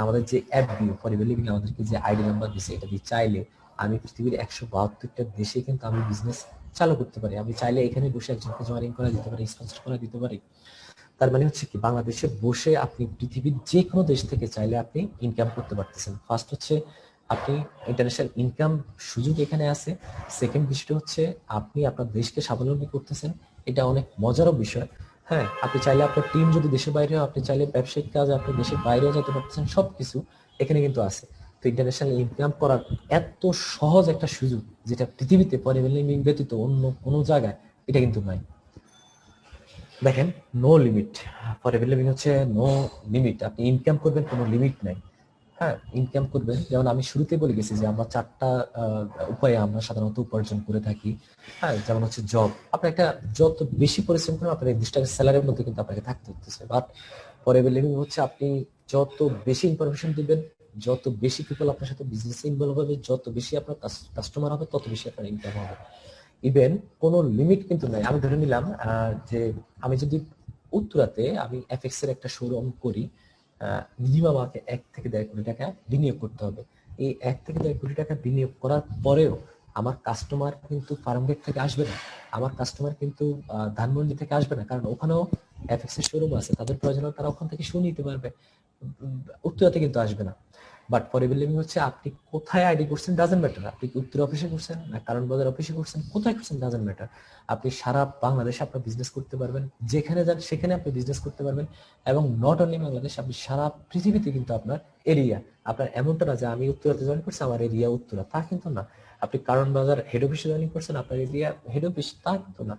আমাদের যে অ্যাপ দিয়ে ফরএভার লিভিং আমাদেরকে যে আইডি নাম্বার দিচ্ছে, এটা দিয়ে চাইলে আমি পৃথিবীর 172টা দেশে কিন্তু আমি বিজনেস চালু করতে পারি। আমি চাইলে এখানে বসে একজনকে জয়েনিং করে দিতে পারি, স্পন্সর করে দিতে পারি। তার মানে হচ্ছে কি, বাংলাদেশে বসে আপনি পৃথিবীর যে কোনো দেশ থেকে চাইলে আপনি ইনকাম করতে পারতেছেন। ফার্স্ট হচ্ছে আপনি ইন্টারন্যাশনাল ইনকাম সুযোগ এখানে আছে। সেকেন্ড বিষয়টা হচ্ছে আপনি আপনার দেশকে স্বাবলম্বী করতেছেন, এটা অনেক মজারও বিষয়। হ্যাঁ, আপনি চাইলে আপনার টিম যদি দেশের বাইরেও, আপনি চাইলে ব্যবসায়িক কাজে আপনি দেশের বাইরেও যেতে পারতেছেন, সবকিছু এখানে কিন্তু আছে। তো ইন্টারন্যাশনাল ইনকাম করার এত সহজ একটা সুযোগ, যেটা পৃথিবীতে পরিবার ব্যতীত অন্য কোনো জায়গায় এটা কিন্তু নাই। দেখেন, নো লিমিট। ফরএভার লিভিং হচ্ছে নো লিমিট, আপনি ইনকাম করবেন, কোনো লিমিট নাই। হ্যাঁ, ইনকাম করবেন, যেমন আমি শুরুতে বলে গেছি যে আমরা 4টা উপায়ে আমরা সাধারণত উপার্জন করে থাকি। হ্যাঁ, যেমন হচ্ছে জব, আপনি একটা যত বেশি পরিশ্রম করেন আপনার নির্দিষ্ট স্যালারির মধ্যে কিন্তু আপনাকে থাকতে হচ্ছে। বাট ফরএভার লিভিং হচ্ছে আপনি যত বেশি ইনফরমেশন দিবেন, যত বেশি পিপল আপনার সাথে বিজনেসে ইনভলভ হবে, যত বেশি আপনার কাস্টমার হবে, তত বেশি আপনার ইনকাম হবে। ইভেন কোনো লিমিট কিন্তু নাই। আমি ধরে নিলাম যে আমি যদি উত্তরাতে আমি এফএক্স এর একটা শোরুম করি, মিনিমাম আমাকে 1 থেকে 1.5 কোটি টাকা বিনিয়োগ করতে হবে। এই 1 থেকে 1.5 কোটি টাকা বিনিয়োগ করার পরেও আমার কাস্টমার কিন্তু ফার্মগেট থেকে আসবে না, আমার কাস্টমার কিন্তু ধানমন্ডি থেকে আসবে না, কারণ ওখানেও এফএক্স এর শোরুম আছে, তাদের প্রয়োজন হলে তারা ওখান থেকে শুনে নিতে পারবে, উত্তরাতে কিন্তু আসবে না। বাট ফরএভার লিভিং হচ্ছে আপনি কোথায় আইডি করছেন ডাজন্ট ম্যাটার, আপনি উত্তর অফিসে করছেন না কারণ বাজার অফিসে করছেন, কোথায় করছেন ডাজন্ট ম্যাটার, আপনি সারা বাংলাদেশে আপনার বিজনেস করতে পারবেন, যেখানে যান সেখানে আপনি বিজনেস করতে পারবেন। এবং নট অনলি বাংলাদেশ, আপনি সারা পৃথিবীতে কিন্তু আপনার এরিয়া, আপনার এমনটা না যে আমি উত্তরাতে জয়েন করছি আমার এরিয়া উত্তরা, তা কিন্তু না। আপনি কারণ বাজার হেড অফিসে জয়েন করছেন, আপনার এরিয়া হেড অফিস, তা কিন্তু না।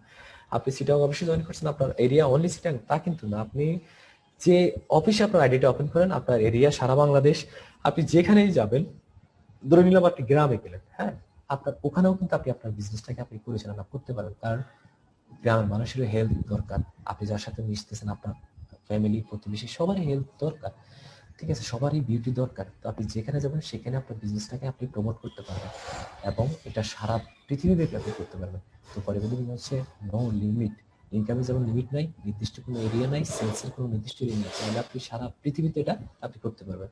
আপনি চিটাগং অফিসে জয়েন করছেন, আপনার এরিয়া অনলি চিটাগং, তা কিন্তু না। আপনি যে অফিসে আপনার আইডিটা ওপেন করেন, আপনার এরিয়া সারা বাংলাদেশ, আপনি যেখানেই যাবেন, ধরে নিলাম আপনি গ্রামে গেলেন, হ্যাঁ, আপনার ওখানেও কিন্তু আপনি আপনার বিজনেসটাকে আপনি পরিচালনা করতে পারেন। কারণ গ্রামের মানুষেরও হেলথ দরকার, আপনি যার সাথে মিশতেছেন আপনার ফ্যামিলি প্রতিবেশী সবারই হেলথ দরকার, ঠিক আছে, সবারই বিউটি দরকার। তো আপনি যেখানে যাবেন সেখানে আপনার বিজনেসটাকে আপনি প্রমোট করতে পারবেন এবং এটা সারা পৃথিবীব্যাপী আপনি করতে পারবেন। তো পরিবর্তন হচ্ছে নো লিমিট, ইনকামের যেমন লিমিট নাই, নির্দিষ্ট কোনো এরিয়া নাই, সেলসের কোনো নির্দিষ্ট এরিয়া নাই, তাহলে আপনি সারা পৃথিবীতে এটা আপনি করতে পারবেন।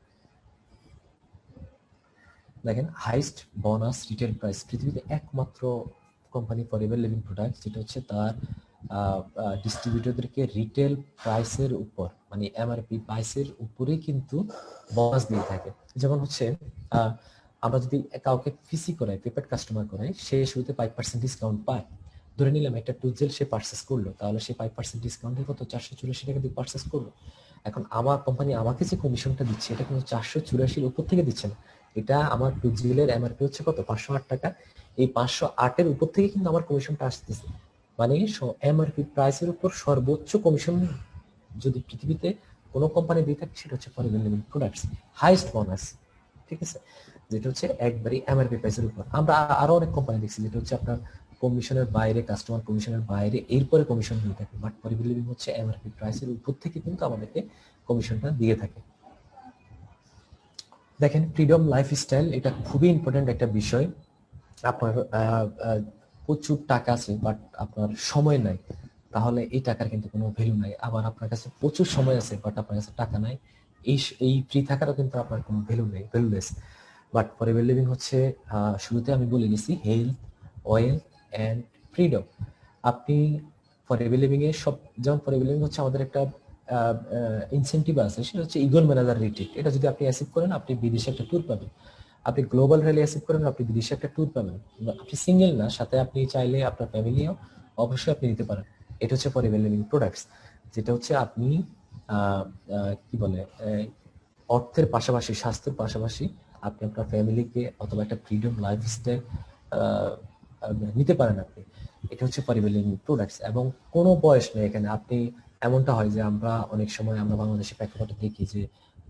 দেখেন, হাইস্ট বোনাস রিটেল প্রাইস, পৃথিবীতে একমাত্র কোম্পানি ফরএভার লিভিং প্রোডাক্ট যেটা হচ্ছে তার ডিস্ট্রিবিউটরদেরকে রিটেল প্রাইসের উপর, মানে এমআরপি প্রাইসের উপরে কিন্তু বোনাস দিয়ে থাকে। যেমন হচ্ছে আমরা যদি কাউকে পিসি করাই, প্রিপেড কাস্টমার করাই, সে শুরুতে 5% ডিসকাউন্ট পায়। ধরে নিলাম একটা টুজেল সে পারচেস করলো, তাহলে সে 5% ডিসকাউন্টে কত 484 টাকা দিয়ে পারচেস করলো। এখন আমার কোম্পানি আমাকে যে কমিশনটা দিচ্ছে এটা কিন্তু 484 উপর থেকে দিচ্ছে না, এটা আমার টুজিলের এমআরপি হচ্ছে কত 508 টাকা, এই 508 উপর থেকে কিন্তু আমার কমিশনটা আসতেছে। মানে এমআরপি প্রাইসের উপর সর্বোচ্চ কমিশন যদি পৃথিবীতে কোনো কোম্পানি দিয়ে থাকে সেটা হচ্ছে Forever Living products, highest bonus, ঠিক আছে, যেটা হচ্ছে একবারই এমআরপি প্রাইসের উপর। আমরা আরো অনেক কোম্পানি দেখছি যেটা হচ্ছে আপনার কমিশনের বাইরে, কাস্টমার কমিশনের বাইরে এরপরে কমিশন দিয়ে থাকে, বাট ফরএভার লিভিং হচ্ছে এমআরপি প্রাইসের উপর থেকে কিন্তু আমাদেরকে কমিশনটা দিয়ে থাকে। দেখেন, ফ্রিডম লাইফস্টাইল, এটা খুবই ইম্পর্টেন্ট একটা বিষয়। আপনার প্রচুর টাকা আছে বাট আপনার সময় নাই, তাহলে এই টাকার কিন্তু কোনো ভ্যালু নাই। আবার আপনার কাছে প্রচুর সময় আছে বাট আপনার কাছে টাকা নাই, এই এই ফ্রি থাকারও কিন্তু আপনার কোনো ভ্যালু নেই, ভ্যালুলেস। বাট ফরএভার লিভিং হচ্ছে শুরুতে আমি বলে গেছি হেলথ, ওয়েলথ অ্যান্ড ফ্রিডম। আপনি ফরএভার লিভিং এ সব, যেমন ফরএভার লিভিং হচ্ছে আমাদের একটা ইনসেন্টিভ আছে, সেটা হচ্ছে ইগল ম্যানেজার রিট্রিট। এটা যদি আপনি অ্যাচিভ করেন আপনি বিদেশে একটা ট্যুর পাবেন। আপনি গ্লোবাল র্যালি অ্যাচিভ করেন আপনি বিদেশে একটা ট্যুর পাবেন। আপনি সিঙ্গেল না, সাথে আপনি চাইলে আপনার ফ্যামিলিও অবশ্যই আপনি নিতে পারেন। এটা হচ্ছে ফরএভার লিভিং প্রোডাক্টস, যেটা হচ্ছে আপনি কি বলে অর্থের পাশাপাশি, স্বাস্থ্যের পাশাপাশি আপনি আপনার ফ্যামিলিকে অথবা একটা ফ্রিডম লাইফস্টাইল নিতে পারেন আপনি। এটা হচ্ছে ফরএভার লিভিং প্রোডাক্টস। এবং কোনো বয়স নেই এখানে। আপনি এমনটা হয় যে আমরা অনেক সময় আমরা বাংলাদেশে প্রেক্ষাপটে দেখি যে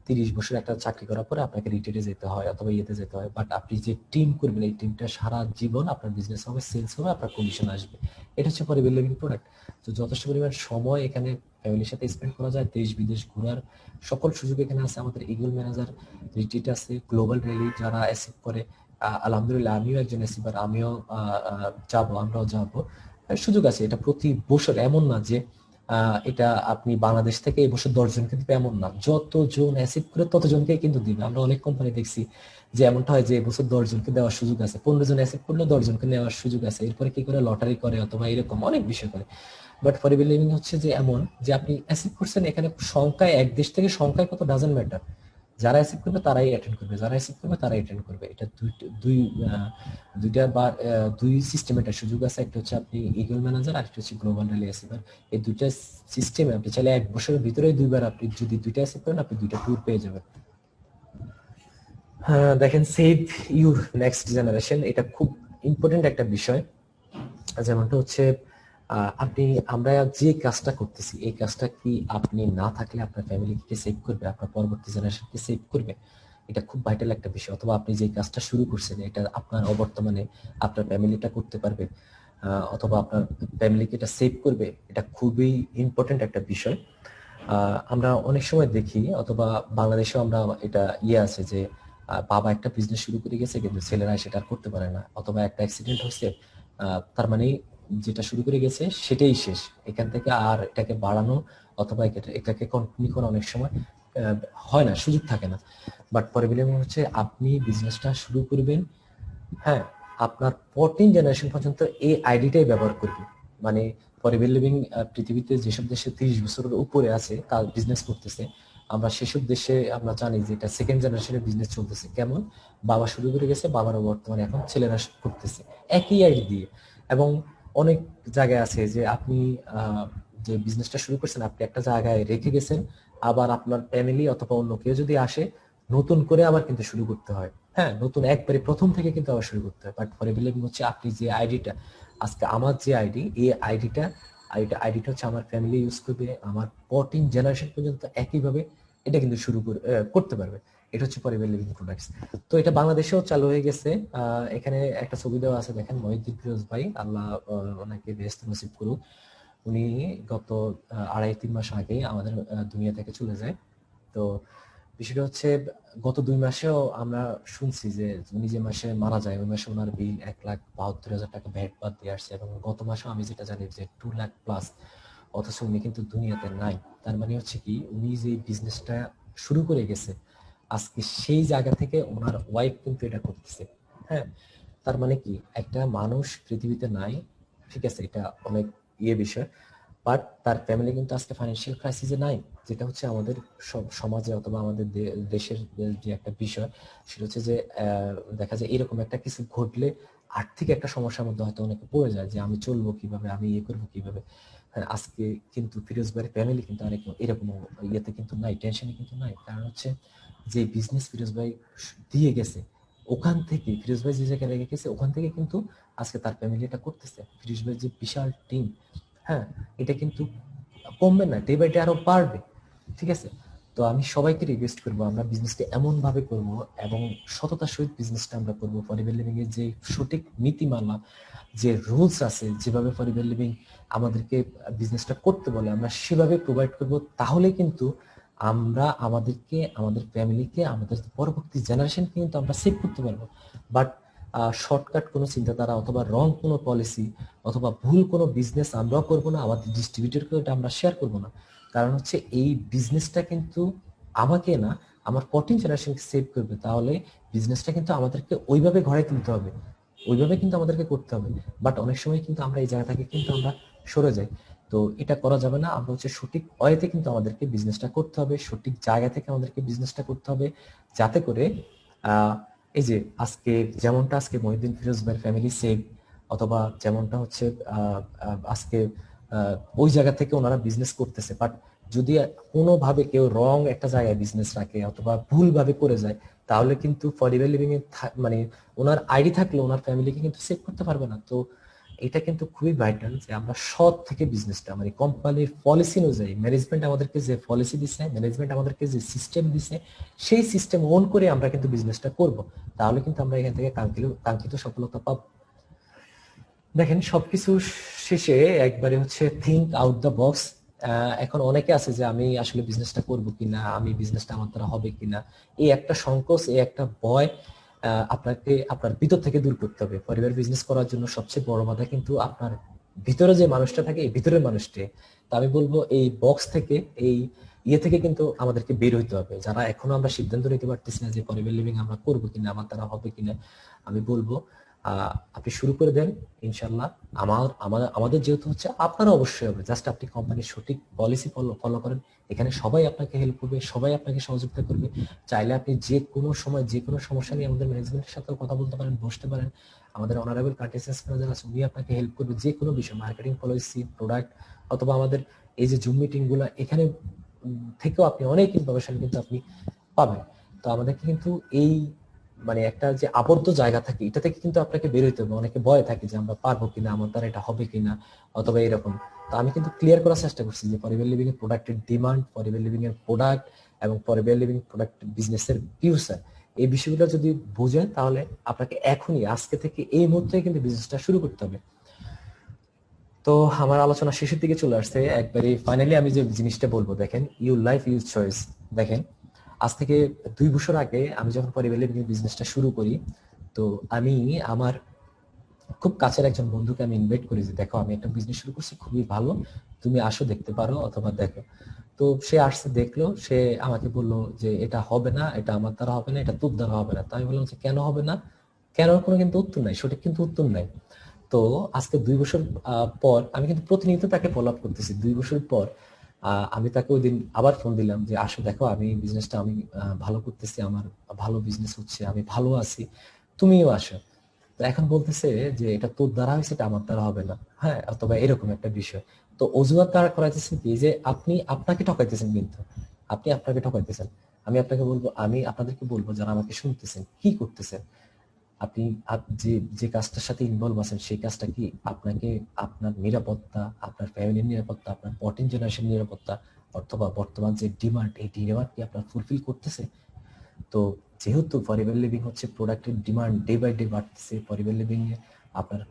30 বছর একটা চাকরি করার পরে আপনাকে রিটায়ারে যেতে হয় অথবা ইয়েতে যেতে হয়, বাট আপনি যে টিম করবেন এই টিমটা সারা জীবন আপনার বিজনেস হবে, সেলস হবে, আপনার কমিশন আসবে। এটা হচ্ছে ফরএভার লিভিং প্রোডাক্ট। তো যথেষ্ট পরিমাণ সময় এখানে ফ্যামিলির সাথে স্পেন্ড করা যায়, দেশ বিদেশ ঘোরার সকল সুযোগ এখানে আছে। আমাদের ইগল ম্যানেজার রিট্রিট আছে, গ্লোবাল র্যালি যারা অ্যাচিভ করে, আলহামদুলিল্লাহ আমিও একজন অ্যাচিভার, আমিও যাবো, আমরাও যাবো, সুযোগ আছে। এটা প্রতি বছর, এমন না যে এটা আপনি বাংলাদেশ থেকে এই বছর 10 জনকে দিবে এমন না, যতজন অ্যাচিভ করে ততজনকে কিন্তু দিবে। আমরা অনেক কোম্পানি দেখছি যে এমনটা হয় যে এবছর 10 জনকে দেওয়ার সুযোগ আছে, 15 জন অ্যাচিভ করলে 10 জনকে নেওয়ার সুযোগ আছে, এরপরে কি করে লটারি করে অথবা এরকম অনেক বিষয় করে। বাট ফরএভার লিভিং হচ্ছে যে এমন যে আপনি অ্যাচিভ করছেন, এখানে সংখ্যায় এক দেশ থেকে সংখ্যায় কত ডাজন্ট ম্যাটার, যারা অ্যাচিভ করবে তারাই অ্যাটেন্ড করবে, যারা অ্যাচিভ করবে তারাই অ্যাটেন্ড করবে। এটা দুইটা বা দুই সিস্টেম এটা সুযোগ আছে। একটা হচ্ছে আপনি ইগল ম্যানেজার আর একটা হচ্ছে গ্লোবাল র্যালি অ্যাচিভার। এই দুইটা সিস্টেমে আপনি চাইলে 1 বছরের ভিতরে দুইবার আপনি যদি দুইটা অ্যাচিভ করেন আপনি দুইটা ট্যুর পেয়ে যাবেন। দেখেন, সেভ ইউর নেক্সট জেনারেশন, এটা খুব ইম্পর্টেন্ট একটা বিষয়। যেমনটা হচ্ছে আপনি, আমরা যে কাজটা করতেছি এই কাজটা কি আপনি না থাকলে আপনার ফ্যামিলিকে সেভ করবে, আপনার পরবর্তী জেনারেশনকে সেভ করবে? এটা খুব ভাইটাল একটা বিষয়। অথবা আপনি যে কাজটা শুরু করছেন এটা আপনার অবর্তমানে আপনার ফ্যামিলিটা করতে পারবে, অথবা আপনার ফ্যামিলিকে এটা সেভ করবে, এটা খুবই ইম্পর্টেন্ট একটা বিষয়। আমরা অনেক সময় দেখি, অথবা বাংলাদেশেও আমরা এটা আছে যে বাবা একটা বিজনেস শুরু করে গেছে কিন্তু ছেলেরা সেটা আর করতে পারে না, অথবা একটা অ্যাক্সিডেন্ট হচ্ছে, তার মানে যেটা শুরু করে গেছে সেটাই শেষ, এখান থেকে আর এটাকে বাড়ানো অথবা এটাকে কন্টিনিউ করা অনেক সময় হয় না, সুযোগ থাকে না। বাট পরে হচ্ছে আপনি বিজনেসটা শুরু করবেন, হ্যাঁ, আপনার 14 জেনারেশন পর্যন্ত এই আইডিটাই ব্যবহার করবে। মানে ফরএভার লিভিং পৃথিবীতে যেসব দেশে 30 বছরের উপরে আছে তার বিজনেস করতেছে, আমরা সেসব দেশে আমরা জানি যে এটা সেকেন্ড জেনারেশনের বিজনেস চলতেছে। কেমন? বাবা শুরু করে গেছে, বাবারও বর্তমানে এখন ছেলেরা করতেছে একই আইডি দিয়ে। এবং অনেক জায়গায় আছে যে আপনি যে বিজনেসটা শুরু করছেন আপনি একটা জায়গায় রেখে গেছেন, আবার আপনার ফ্যামিলি অথবা অন্য কেউ যদি আসে নতুন করে আবার কিন্তু শুরু করতে হয়। হ্যাঁ, নতুন একবারে প্রথম থেকে কিন্তু আবার শুরু করতে হয়। বাট ফরএভার লিভিং হচ্ছে আপনি যে আইডিটা, আজকে আমার যে আইডি, এই আইডিটা হচ্ছে আমার ফ্যামিলি ইউজ করবে, আমার 14 জেনারেশন পর্যন্ত একইভাবে এটা কিন্তু শুরু করতে পারবে। এটা হচ্ছে ফরএভার লিভিং প্রোডাক্টস। তো এটা বাংলাদেশেও চালু হয়ে গেছে। এখানে একটা ছবি দেওয়া আছে, দেখেন মহিউদ্দিন ফিরোজ ভাই, আল্লাহ ওনাকে বেহেশত নসিব করুক। উনি গত 2.5-3 মাস আগে আমাদের দুনিয়া থেকে চলে যায়। তো বিষয়টা হচ্ছে গত 2 মাসেও আমরা শুনছি যে উনি যে মাসে মারা যায় ওই মাসে ওনার বিল 1,72,000 টাকা ভ্যাট বাদ দিয়ে আসছে, এবং গত মাসেও আমি যেটা জানি যে 2 লাখ প্লাস, অথচ উনি কিন্তু দুনিয়াতে নাই। তার মানে হচ্ছে কি, উনি যে বিজনেসটা শুরু করে গেছে আজকে সেই জায়গা থেকে ওনার ওয়াইফ কিন্তু এটা করতেছে। হ্যাঁ, তার মানে কি, একটা মানুষ পৃথিবীতে নাই, ঠিক আছে, এটা অনেক বিষয়, বাট তার ফ্যামিলি কিন্তু আজকে ফাইন্যান্সিয়াল ক্রাইসিসে নাই। যেটা হচ্ছে আমাদের সমাজে অথবা আমাদের দেশের যে একটা বিষয়, সেটা হচ্ছে যে দেখা যায় এরকম একটা কিছু ঘটলে আর্থিক একটা সমস্যার মধ্যে হয়তো অনেকে পড়ে যায় যে আমি চলবো কিভাবে, আমি করবো কিভাবে। হ্যাঁ, আজকে কিন্তু ফিরোজ ভাইয়ের ফ্যামিলি কিন্তু আরেক এরকম ইয়েতে কিন্তু নাই, টেনশনে কিন্তু নাই। কারণ হচ্ছে যে বিজনেস ফিরোজ ভাই দিয়ে গেছে, ওখান থেকে ফিরোজ ভাই যে জায়গায় রেখে গেছে ওখান থেকে কিন্তু আজকে তার ফ্যামিলি এটা করতেছে। ফিরোজ ভাইয়ের যে বিশাল টিম, হ্যাঁ, এটা কিন্তু কমবে না, ডে বাই ডে আরো বাড়বে। ঠিক আছে? তো আমি সবাইকে রিকোয়েস্ট করবো আমরা বিজনেসটা এমন ভাবে করব এবং সততার সহিত বিজনেসটা আমরা করবো। ফরএভার লিভিং এর যে সঠিক নীতিমালা, যে রুলস আছে, যেভাবে ফরএভার লিভিং আমাদেরকে বিজনেসটা করতে বলে আমরা সেভাবে প্রোভাইড করব। তাহলে কিন্তু আমরা আমাদেরকে, আমাদের ফ্যামিলিকে, আমাদের পরবর্তী জেনারেশনকে কিন্তু আমরা সেভ করতে পারবো। বাট শর্টকাট কোনো চিন্তাধারা অথবা রং কোনো পলিসি অথবা ভুল কোনো বিজনেস আমরাও করবো না, আমাদের ডিস্ট্রিবিউটরকে এটা আমরা শেয়ার করবো না। কারণ হচ্ছে এই বিজনেসটা কিন্তু আমাকে না, আমার 14 জেনারেশনকে সেভ করবে, তাহলে বিজনেসটা কিন্তু আমাদেরকে ওইভাবে গড়ে তুলতে হবে, ওইভাবে কিন্তু আমাদেরকে করতে হবে। বাট অনেক সময় কিন্তু আমরা এই জায়গা থেকে কিন্তু আমরা সরে যাই। তো এটা করা যাবে না। আমরা হচ্ছে সঠিক ওয়েতে কিন্তু আমাদেরকে বিজনেসটা করতে হবে, সঠিক জায়গা থেকে আমাদেরকে বিজনেসটা করতে হবে, যাতে করে এই যে আজকে যেমনটা আজকে মহিউদ্দিন ফিরোজ ভাইয়ের ফ্যামিলি সেভ, অথবা যেমনটা হচ্ছে আজকে ওই জায়গা থেকে ওনারা বিজনেস করতেছে। বাট যদি কোনোভাবে কেউ রং একটা জায়গায় বিজনেস রাখে অথবা ভুল ভাবে করে যায়, তাহলে কিন্তু ফরএভার লিভিং এ মানে ওনার আইডি থাকলে ওনার ফ্যামিলিকে কিন্তু সেভ করতে পারবে না। তো এটা কিন্তু খুবই ভাইটাল যে আমরা সৎ থেকে বিজনেসটা, মানে কোম্পানির পলিসি অনুযায়ী ম্যানেজমেন্ট আমাদেরকে যে পলিসি দিছে, ম্যানেজমেন্ট আমাদেরকে যে সিস্টেম দিছে, সেই সিস্টেম অন করে আমরা কিন্তু বিজনেসটা করব। তাহলে কিন্তু আমরা এখান থেকে কাঙ্ক্ষিত সফলতা পাবো। দেখেন, সবকিছু শেষে একবারে হচ্ছে থিঙ্ক আউট দ্য বক্স। এখন অনেকে আছে যে আমি আসলে বিজনেসটা করব কিনা, আমি বিজনেসটা আমার দ্বারা হবে কিনা, এই একটা সংকোচ, এই একটা ভয় আপনাকে আপনার ভিতর থেকে দূর করতে হবে। পরিবার বিজনেস করার জন্য সবচেয়ে বড় বাধা কিন্তু আপনার ভিতরে যে মানুষটা থাকে, এই ভিতরের মানুষটি। তো আমি বলবো এই বক্স থেকে, এই ইয়ে থেকে কিন্তু আমাদেরকে বের হইতে হবে। যারা এখনো আমরা সিদ্ধান্ত নিতে পারতেছি না যে পরিবার লিভিং আমরা করবো কিনা, আমার দ্বারা হবে কিনা, আমি বলবো আপনি শুরু করে দেন ইনশাল্লাহ। আমাদের যেহেতু হচ্ছে আপনারা অবশ্যই হবে, জাস্ট আপনি কোম্পানির সঠিক পলিসি ফলো করেন। এখানে সবাই আপনাকে হেল্প করবে, সবাই আপনাকে সহযোগিতা করবে। চাইলে আপনি যে কোনো সময় যে কোনো সমস্যা নিয়ে আমাদের ম্যানেজমেন্টের সাথেও কথা বলতে পারেন, বসতে পারেন। আমাদের অনারেবল কার্টেসিয়াস ম্যানেজার আছে, উনি আপনাকে হেল্প করবে যে কোনো বিষয়, মার্কেটিং পলিসি, প্রোডাক্ট, অথবা আমাদের এই যে জুম মিটিং গুলা, এখানে থেকেও আপনি অনেক ইনফরমেশন কিন্তু আপনি পাবেন। তো আমাদেরকে কিন্তু এই মানে একটা যে আবদ্ধ জায়গা থাকে, এটা থেকে কিন্তু আপনাকে বের হইতে হবে। অনেকে ভয় থাকে যে আমরা পারবো কিনা, আমার দ্বারা এটা হবে কিনা, অথবা এরকম। তো আমি কিন্তু ক্লিয়ার করার চেষ্টা করছি যে পরিবার লিভিং এর প্রোডাক্টের ডিমান্ড, পরিবার লিভিং এর প্রোডাক্ট এবং পরিবার লিভিং প্রোডাক্ট বিজনেসের ফিউচার, এই বিষয়গুলো যদি বুঝেন, তাহলে আপনাকে এখনই আজকে থেকে এই মুহূর্তে কিন্তু বিজনেসটা শুরু করতে হবে। তো আমার আলোচনা শেষের দিকে চলে আসছে একবারে। ফাইনালি আমি যে জিনিসটা বলবো, দেখেন, ইউর লাইফ ইউর চয়েস। দেখেন, আজ থেকে 2 বছর আগে আমি যখন পরিবার লিভিং বিজনেসটা শুরু করি, তো আমি আমার খুব কাছের একজন বন্ধুকে আমি ইনভাইট করি যে দেখো আমি একটা বিজনেস শুরু করছি, খুবই ভালো, তুমি আসো, দেখতে পারো অথবা দেখো। তো সে আসছে, দেখলো, সে আমাকে বললো যে এটা হবে না, এটা আমার দ্বারা হবে না, এটা তোর দ্বারা হবে না। তো আমি বললাম যে কেন হবে না, কেন কোনো কিন্তু উত্তর নাই, সঠিক কিন্তু উত্তর নাই। তো আজকে 2 বছর পর আমি কিন্তু প্রতিনিয়ত তাকে ফলো আপ করতেছি। 2 বছর পর আমি তাকে ওই দিন আবার ফোন দিলাম যে আসো দেখো, আমি বিজনেসটা আমি ভালো করতেছি, আমার ভালো বিজনেস হচ্ছে, আমি ভালো আছি, তুমিও আসো। তো এখন বলতেছে যে এটা তোর দ্বারা হয়েছে, এটা আমার দ্বারা হবে না, হ্যাঁ, অথবা এরকম একটা বিষয়। তো অজুহাত দ্বারা করাইতেছেন কি, যে আপনি আপনাকে ঠকাইতেছেন, কিন্তু আপনি আপনাকে ঠকাইতেছেন। আমি আপনাকে বলবো, আমি আপনাদেরকে বলবো যারা আমাকে শুনতেছেন, কি করতেছেন আপনি? যে যে কাজটার সাথে ইনভলভ আছেন, সেই কাজটা কি আপনাকে আপনার নিরাপত্তা, আপনার ফ্যামিলির নিরাপত্তা, আপনার 14 জেনারেশন নিরাপত্তা, অথবা বর্তমান যে ডিমান্ড, এই ডিমান্ড কি আপনার ফুলফিল করতেছে? তো যেহেতু ফরএভার লিভিং হচ্ছে প্রোডাক্টের ডিমান্ড ডে বাই ডে বাড়তেছে, ফরএভার লিভিং এ আপনার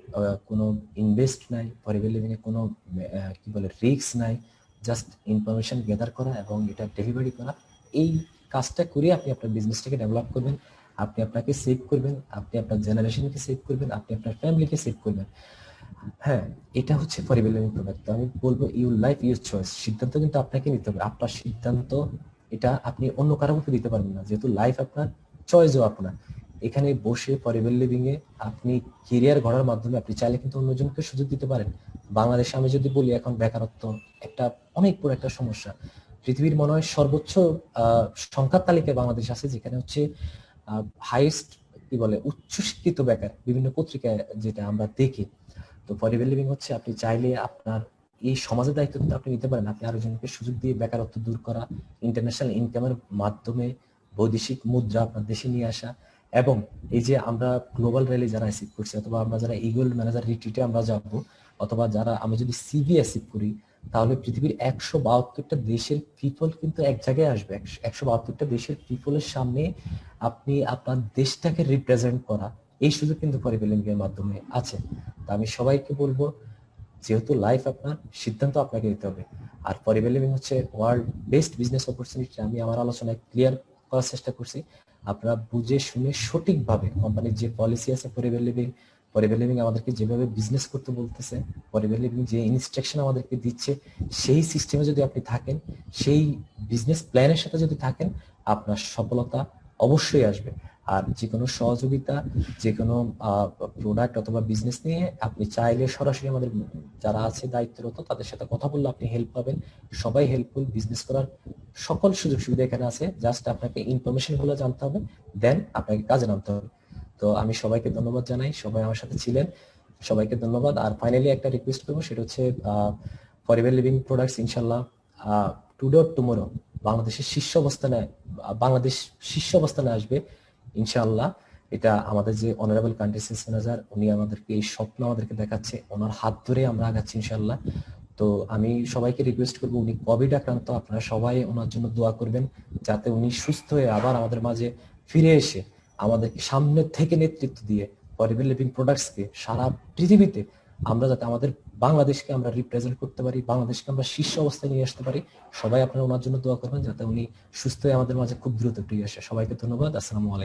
কোনো ইনভেস্ট নাই, ফরএভার লিভিং এ কোনো কি বলে রিস্ক নাই, জাস্ট ইনফরমেশন গ্যাদার করা এবং এটা ডেলিভারি করা। এই কাজটা করে আপনি আপনার বিজনেসটাকে ডেভেলপ করবেন, আপনি আপনাকে সেভ করবেন, আপনি আপনার জেনারেশনকে সেভ করবেন, আপনি আপনার ফ্যামিলিকে সেভ করবেন। হ্যাঁ, এটা হচ্ছে ফরএভার লিভিং প্রোডাক্ট। তো আমি বলবো ইউর লাইফ ইউর চয়েস। সিদ্ধান্ত কিন্তু আপনাকে নিতে হবে, আপনার সিদ্ধান্ত, এটা আপনি অন্য কারো উপরে দিতে পারবেন না, যেহেতু লাইফ আপনার, চয়েসও আপনার। এখানে বসে ফরএভার লিভিং এ আপনি কেরিয়ার গড়ার মাধ্যমে আপনি চাইলে কিন্তু অন্যজনকে সুযোগ দিতে পারেন। বাংলাদেশে আমি যদি বলি, এখন বেকারত্ব একটা অনেক বড় একটা সমস্যা। পৃথিবীর মনে হয় সর্বোচ্চ সংখ্যার তালিকায় বাংলাদেশ আছে, যেখানে হচ্ছে হাইয়েস্ট কি বলে উচ্চ শিক্ষিত বেকার, বিভিন্ন পত্রিকায় যেটা আমরা দেখি। তো ফরএভার লিভিং হচ্ছে আপনি চাইলে আপনার এই সমাজের দায়িত্ব কিন্তু আপনি নিতে পারেন, আপনি আরেকজনকে সুযোগ দিয়ে বেকারত্ব দূর করা, ইন্টারন্যাশনাল ইনকামের মাধ্যমে বৈদেশিক মুদ্রা আপনার দেশে নিয়ে আসা। এবং এই যে আমরা গ্লোবাল র্যালি যারা অ্যাচিভ করছি, অথবা আমরা যারা ইগল ম্যানেজার রিট্রিটে আমরা যাব, অথবা যারা আমরা যদি সিভি অ্যাচিভ করি, তাহলে পৃথিবীর 172টা দেশের পিপল কিন্তু এক জায়গায় আসবে। 172টা দেশের পিপলের সামনে আপনি আপনার দেশটাকে রিপ্রেজেন্ট করা, এই সুযোগ কিন্তু ফরএভার লিভিং এর মাধ্যমে আছে। তা আমি সবাইকে বলবো, যেহেতু লাইফ আপনার, সিদ্ধান্ত আপনাকে নিতে হবে। আর ফরএভার লিভিং হচ্ছে ওয়ার্ল্ড বেস্ট বিজনেস অপরচুনিটি। আমি আমার আলোচনায় ক্লিয়ার করার চেষ্টা করছি, আপনারা বুঝে শুনে সঠিকভাবে কোম্পানির যে পলিসি আছে ফরএভার লিভিং, ফরএভার লিভিং আমাদেরকে যেভাবে বিজনেস করতে বলতেছে, ফরএভার লিভিং যে ইনস্ট্রাকশন আমাদেরকে দিচ্ছে, সেই সিস্টেমে যদি আপনি থাকেন, সেই বিজনেস প্ল্যানের সাথে যদি থাকেন, আপনার সফলতা অবশ্যই আসবে। আর যে কোনো সহযোগিতা, যে কোনো প্রোডাক্ট অথবা বিজনেস নিয়ে আপনি চাইলে সরাসরি আমাদের যারা আছে দায়িত্বরত তাদের সাথে কথা বললে আপনি হেল্প পাবেন। সবাই হেল্পফুল, বিজনেস করার সকল সুযোগ সুবিধা এখানে আছে। জাস্ট আপনাকে ইনফরমেশন গুলো জানতে হবে, দেন আপনাকে কাজে নামতে হবে। তো আমি সবাইকে ধন্যবাদ জানাই, সবাই আমার সাথে ছিলেন, সবাইকে ধন্যবাদ। আর ফাইনালি একটা রিকোয়েস্ট করবো, সেটা হচ্ছে ফরএভার লিভিং প্রোডাক্টস ইনশাল্লাহ টুডে অর টুমোরো বাংলাদেশের শীর্ষ অবস্থানে, বাংলাদেশ শীর্ষ অবস্থানে আসবে ইনশাআল্লাহ। এটা আমাদের যে অনারেবল কান্ট্রি সেলস ম্যানেজার, উনি আমাদেরকে এই স্বপ্ন আমাদেরকে দেখাচ্ছে, ওনার হাত ধরে আমরা আগাচ্ছি ইনশাআল্লাহ। তো আমি সবাইকে রিকোয়েস্ট করবো, উনি কোভিড আক্রান্ত, আপনারা সবাই ওনার জন্য দোয়া করবেন যাতে উনি সুস্থ হয়ে আবার আমাদের মাঝে ফিরে এসে আমাদেরকে সামনে থেকে নেতৃত্ব দিয়ে ফরএভার লিভিং প্রোডাক্টসকে সারা পৃথিবীতে আমরা যাতে আমাদের বাংলাদেশকে আমরা রিপ্রেজেন্ট করতে পারি, বাংলাদেশকে আমরা শীর্ষ অবস্থায় নিয়ে আসতে পারি। সবাই আপনারা ওনার জন্য দোয়া করবেন যাতে উনি সুস্থ হয়ে আমাদের মাঝে খুব দ্রুত ফিরে আসে। সবাইকে ধন্যবাদ। আসসালামু আলাইকুম।